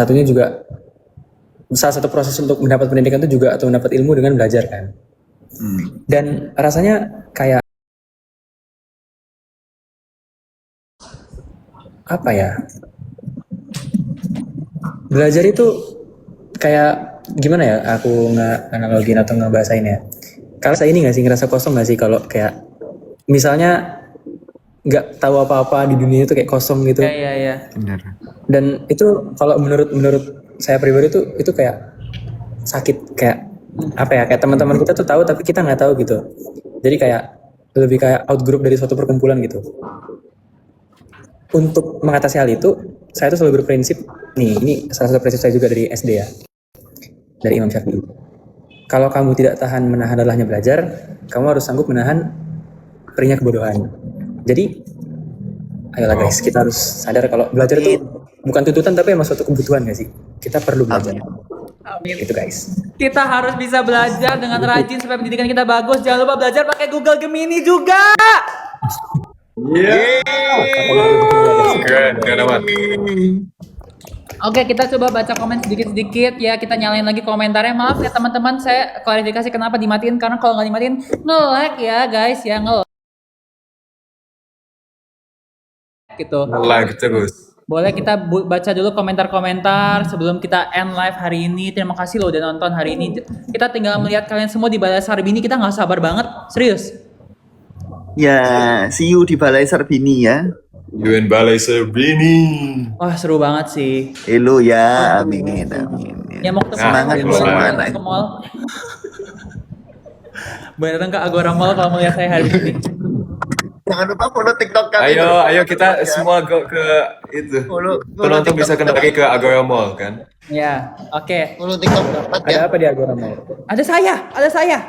satu proses untuk mendapat pendidikan itu juga atau mendapat ilmu dengan belajar kan. Dan rasanya kayak apa ya? Belajar itu kayak gimana ya? Aku nggak analogin atau nggak bahasain ya. Kalau saya ini nggak sih ngerasa kosong nggak sih kalau kayak misalnya nggak tahu apa-apa di dunia itu kayak kosong gitu. Iya. Benar. Dan itu kalau menurut saya pribadi itu kayak sakit, kayak apa ya, kayak teman-teman kita tuh tahu tapi kita nggak tahu gitu. Jadi kayak lebih kayak outgroup dari suatu perkumpulan gitu. Untuk mengatasi hal itu, saya tuh selalu berprinsip, ini salah satu prinsip saya juga dari SD ya, dari Imam Syafi'i. Kalau kamu tidak tahan menahan lelahnya belajar, kamu harus sanggup menahan perihnya kebodohan. Jadi, ayolah guys, kita harus sadar kalau belajar itu bukan tuntutan tapi emang suatu kebutuhan gak sih? Kita perlu belajar. Amin. Gitu guys. Kita harus bisa belajar dengan rajin supaya pendidikan kita bagus. Jangan lupa belajar pakai Google Gemini juga. Keren amat. Oke, kita coba baca komen sedikit-sedikit ya. Kita nyalain lagi komentarnya. Maaf ya teman-teman, saya klarifikasi kenapa dimatiin, karena kalau nggak dimatiin nge-lag ya guys ya, nge-lag gitu. Like terus. Boleh kita baca dulu komentar-komentar sebelum kita end live hari ini. Terima kasih loh udah nonton hari ini. Kita tinggal melihat kalian semua di Balai Sarbini. Kita nggak sabar banget, serius. Ya, see you di Balai Sarbini ya. UN Balai Sarbini. Wah seru banget sih. Hello ya, amin. Ya mau ketemu Semangat boleh semua boleh anak. ke mall. Beneran ke Agora Mall kalau melihat saya hari ini. Jangan lupa follow TikTok kami. Ayo kita semua go ke itu. Follow Penonton TikTok bisa kembali ke Agora Mall kan? Ya, oke. Follow TikTok dapat ya. Ada apa di Agora Mall? Ada saya.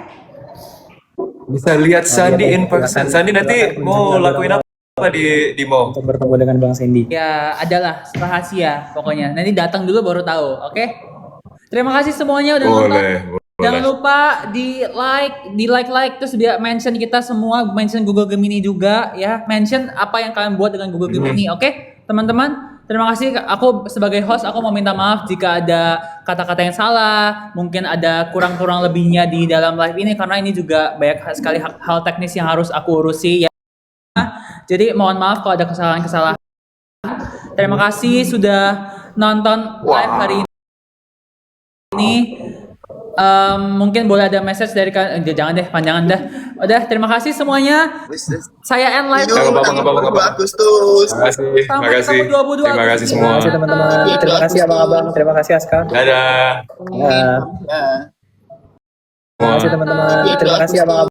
Bisa lihat Sandi in person. Sandi nanti mau lakuin apa di mall? Untuk bertemu dengan Bang Sandy. Ya, adalah rahasia pokoknya. Nanti datang dulu baru tahu, oke? Terima kasih semuanya udah nonton. Boleh. Jangan lupa di like, terus dia mention kita semua, mention Google Gemini juga ya. Mention apa yang kalian buat dengan Google Gemini, oke? Teman-teman, terima kasih. Aku sebagai host, aku mau minta maaf jika ada kata-kata yang salah, mungkin ada kurang-kurang lebihnya di dalam live ini karena ini juga banyak sekali hal teknis yang harus aku urusi ya. Jadi mohon maaf kalau ada kesalahan-kesalahan. Terima kasih sudah nonton live hari ini. Mungkin boleh ada message dari kalian. Jangan deh, panjangan dah. Udah, terima kasih semuanya. Saya end live. Nggak apa-apa. 2 Agustus. Terima kasih. Terima kasih semua. Terima kasih teman-teman. Terima kasih abang-abang. Terima kasih Aska. Dadah. Ya. Ya. Terima kasih teman-teman. Terima kasih abang-abang.